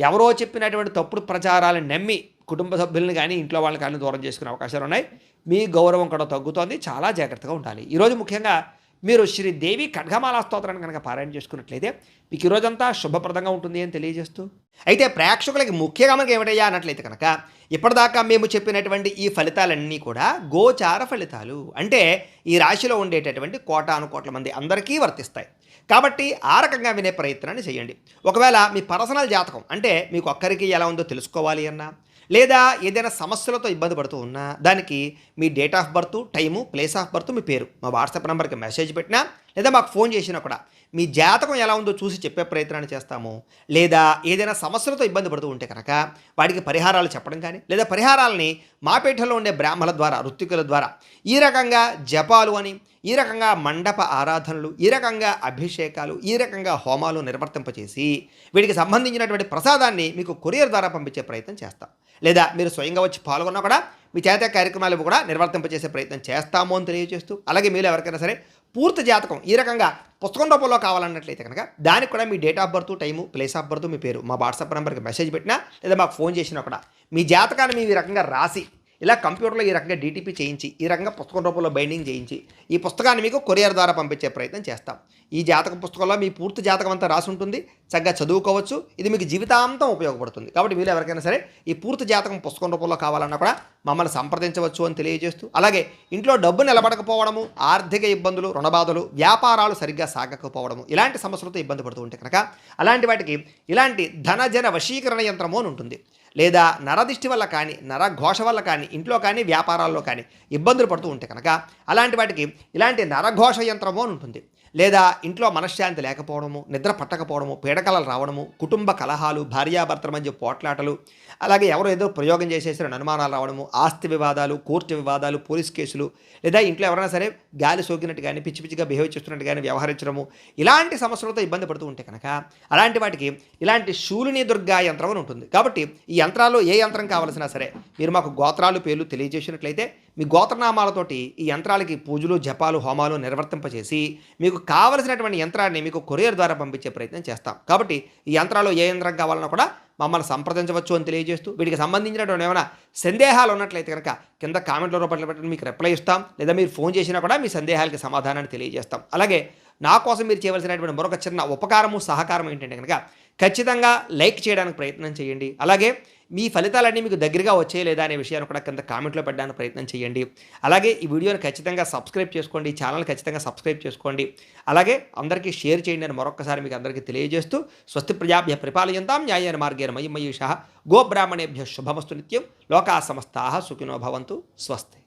Speaker 1: ఎవరో చెప్పినటువంటి తప్పుడు ప్రచారాలను నమ్మి కుటుంబ సభ్యులను కానీ ఇంట్లో వాళ్ళని కానీ దూరం చేసుకునే అవకాశాలు ఉన్నాయి. మీ గౌరవం కూడా తగ్గుతోంది. చాలా జాగ్రత్తగా ఉండాలి. ఈరోజు ముఖ్యంగా మీరు శ్రీదేవి ఖడ్గమాలా స్తోత్రాన్ని కనుక పారాయణ చేసుకున్నట్లయితే మీకు ఈ రోజంతా శుభప్రదంగా ఉంటుంది అని తెలియజేస్తూ, అయితే ప్రేక్షకులకి ముఖ్యంగా మనకి ఏమిటయ్యా అన్నట్లయితే కనుక ఇప్పటిదాకా మేము చెప్పినటువంటి ఈ ఫలితాలన్నీ కూడా గోచార ఫలితాలు. అంటే ఈ రాశిలో ఉండేటటువంటి కోటాను కోట్ల మంది అందరికీ వర్తిస్తాయి. కాబట్టి ఆ రకంగా వినే ప్రయత్నాన్ని చేయండి. ఒకవేళ మీ పర్సనల్ జాతకం అంటే మీకు ఒక్కరికి ఎలా ఉందో తెలుసుకోవాలి అన్నా, లేదా ఏదైనా సమస్యలతో ఇబ్బంది పడుతూ ఉన్నా, దానికి మీ date of birth, time, place of birth, మీ పేరు మా వాట్సాప్ నెంబర్కి మెసేజ్ పెట్టినా, లేదా మాకు ఫోన్ చేసినా కూడా మీ జాతకం ఎలా ఉందో చూసి చెప్పే ప్రయత్నాన్ని చేస్తాము. లేదా ఏదైనా సమస్యలతో ఇబ్బంది పడుతూ ఉంటే కనుక వాటికి పరిహారాలు చెప్పడం కానీ, లేదా పరిహారాలని మా పీఠంలో ఉండే బ్రాహ్మణుల ద్వారా, ఋత్వికుల ద్వారా ఈ రకంగా జపాలు అని, ఈ రకంగా మండప ఆరాధనలు, ఈ రకంగా అభిషేకాలు, ఈ రకంగా హోమాలు నిర్వర్తింపచేసి వీటికి సంబంధించినటువంటి ప్రసాదాన్ని మీకు కొరియర్ ద్వారా పంపించే ప్రయత్నం చేస్తాం. లేదా మీరు స్వయంగా వచ్చి పాల్గొన్నా కూడా మీ చేత కార్యక్రమాలు కూడా నిర్వర్తింపచేసే ప్రయత్నం చేస్తాము అని తెలియజేస్తూ, అలాగే మీరు ఎవరికైనా సరే పూర్తి జాతకం ఈ రకంగా పుస్తకం రూపంలో కావాలన్నట్లయితే కనుక దానికి కూడా మీ date of birth, time, place of birth, మీ పేరు మా వాట్సాప్ నెంబర్కి మెసేజ్ పెట్టినా, లేదా మాకు ఫోన్ చేసినా కూడా మీ జాతకాన్ని మేము ఈ రకంగా రాసి ఇలా కంప్యూటర్లో ఈ రకంగా డీటీపీ చేయించి, ఈ రకంగా పుస్తకం రూపంలో బైండింగ్ చేయించి ఈ పుస్తకాన్ని మీకు కొరియర్ ద్వారా పంపించే ప్రయత్నం చేస్తాం. ఈ జాతక పుస్తకంలో మీ పూర్తి జాతకం అంతా రాసి ఉంటుంది. చక్కగా చదువుకోవచ్చు. ఇది మీకు జీవితాంతం ఉపయోగపడుతుంది. కాబట్టి మీరు ఎవరికైనా సరే ఈ పూర్తి జాతకం పుస్తకం రూపంలో కావాలన్నా కూడా మమ్మల్ని సంప్రదించవచ్చు అని తెలియజేస్తూ, అలాగే ఇంట్లో డబ్బు నిలబడకపోవడము, ఆర్థిక ఇబ్బందులు, రుణబాధలు, వ్యాపారాలు సరిగ్గా సాగకపోవడము, ఇలాంటి సమస్యలతో ఇబ్బంది పడుతూ ఉంటే కనుక అలాంటి వాటికి ఇలాంటి ధనజన వశీకరణ యంత్రము అని ఉంటుంది. లేదా నరదిష్టి వల్ల కానీ, నరఘోష వల్ల కానీ, ఇంట్లో కానీ వ్యాపారాల్లో కానీ ఇబ్బందులు పడుతూ ఉంటే కనుక అలాంటి వాటికి ఇలాంటి నరఘోష యంత్రము అని ఉంటుంది. లేదా ఇంట్లో మనశ్శాంతి లేకపోవడము, నిద్ర పట్టకపోవడము, పీడకలలు రావడము, కుటుంబ కలహాలు, భార్యాభర్తల మధ్య పోట్లాటలు, అలాగే ఎవరో ఏదో ప్రయోగం చేసేసిన అనుమానాలు రావడము, ఆస్తి వివాదాలు, కోర్టు వివాదాలు, పోలీస్ కేసులు, లేదా ఇంట్లో ఎవరైనా సరే గాలి సోకినట్టు కానీ, పిచ్చి పిచ్చిగా బిహేవ్ చేస్తున్నట్టు కానీ వ్యవహరించడము, ఇలాంటి సమస్యలతో ఇబ్బంది పడుతూ ఉంటే కనుక అలాంటి వాటికి ఇలాంటి శూలిని దుర్గా యంత్రం అని ఉంటుంది. కాబట్టి ఈ యంత్రాల్లో ఏ యంత్రం కావాల్సినా సరే మీరు మాకు గోత్రాలు, పేర్లు తెలియజేసినట్లయితే మీ గోత్రనామాలతోటి ఈ యంత్రాలకి పూజలు, జపాలు, హోమాలు నిర్వర్తింపచేసి మీకు కావలసినటువంటి యంత్రాన్ని మీకు కొరియర్ ద్వారా పంపించే ప్రయత్నం చేస్తాం. కాబట్టి ఈ యంత్రాలు ఏ యంత్రం కావాలన్నా కూడా మమ్మల్ని సంప్రదించవచ్చు అని తెలియజేస్తూ, వీటికి సంబంధించినటువంటి ఏమైనా సందేహాలు ఉన్నట్లయితే కనుక కింద కామెంట్ల రూపంలో పెట్టండి, మీకు రిప్లై ఇస్తాం. లేదా మీరు ఫోన్ చేసినా కూడా మీ సందేహాలకి సమాధానాన్ని తెలియజేస్తాం. అలాగే నా కోసం మీరు చేయవలసినటువంటి మరొక చిన్న ఉపకారము, సహకారం ఏంటంటే కనుక ఖచ్చితంగా లైక్ చేయడానికి ప్రయత్నం చేయండి. అలాగే మీ ఫలితాలన్నీ మీకు దగ్గరగా వచ్చే లేదా అనే విషయాన్ని కూడా కింద కామెంట్లో పెట్టడానికి ప్రయత్నం చేయండి. అలాగే ఈ వీడియోని ఖచ్చితంగా సబ్స్క్రైబ్ చేసుకోండి, ఛానల్ ఖచ్చితంగా సబ్స్క్రైబ్ చేసుకోండి. అలాగే అందరికీ షేర్ చేయండి అని మరొకసారి మీకు అందరికీ తెలియజేస్తూ, స్వస్తి ప్రజాభ్య పరిపాలయంతాం న్యాయేన మార్గేణ మయీ మయూషః గోబ్రాహ్మణేభ్య శుభమస్తు నిత్యం లోకా సమస్తాః సుఖినో భవంతు. స్వస్తి.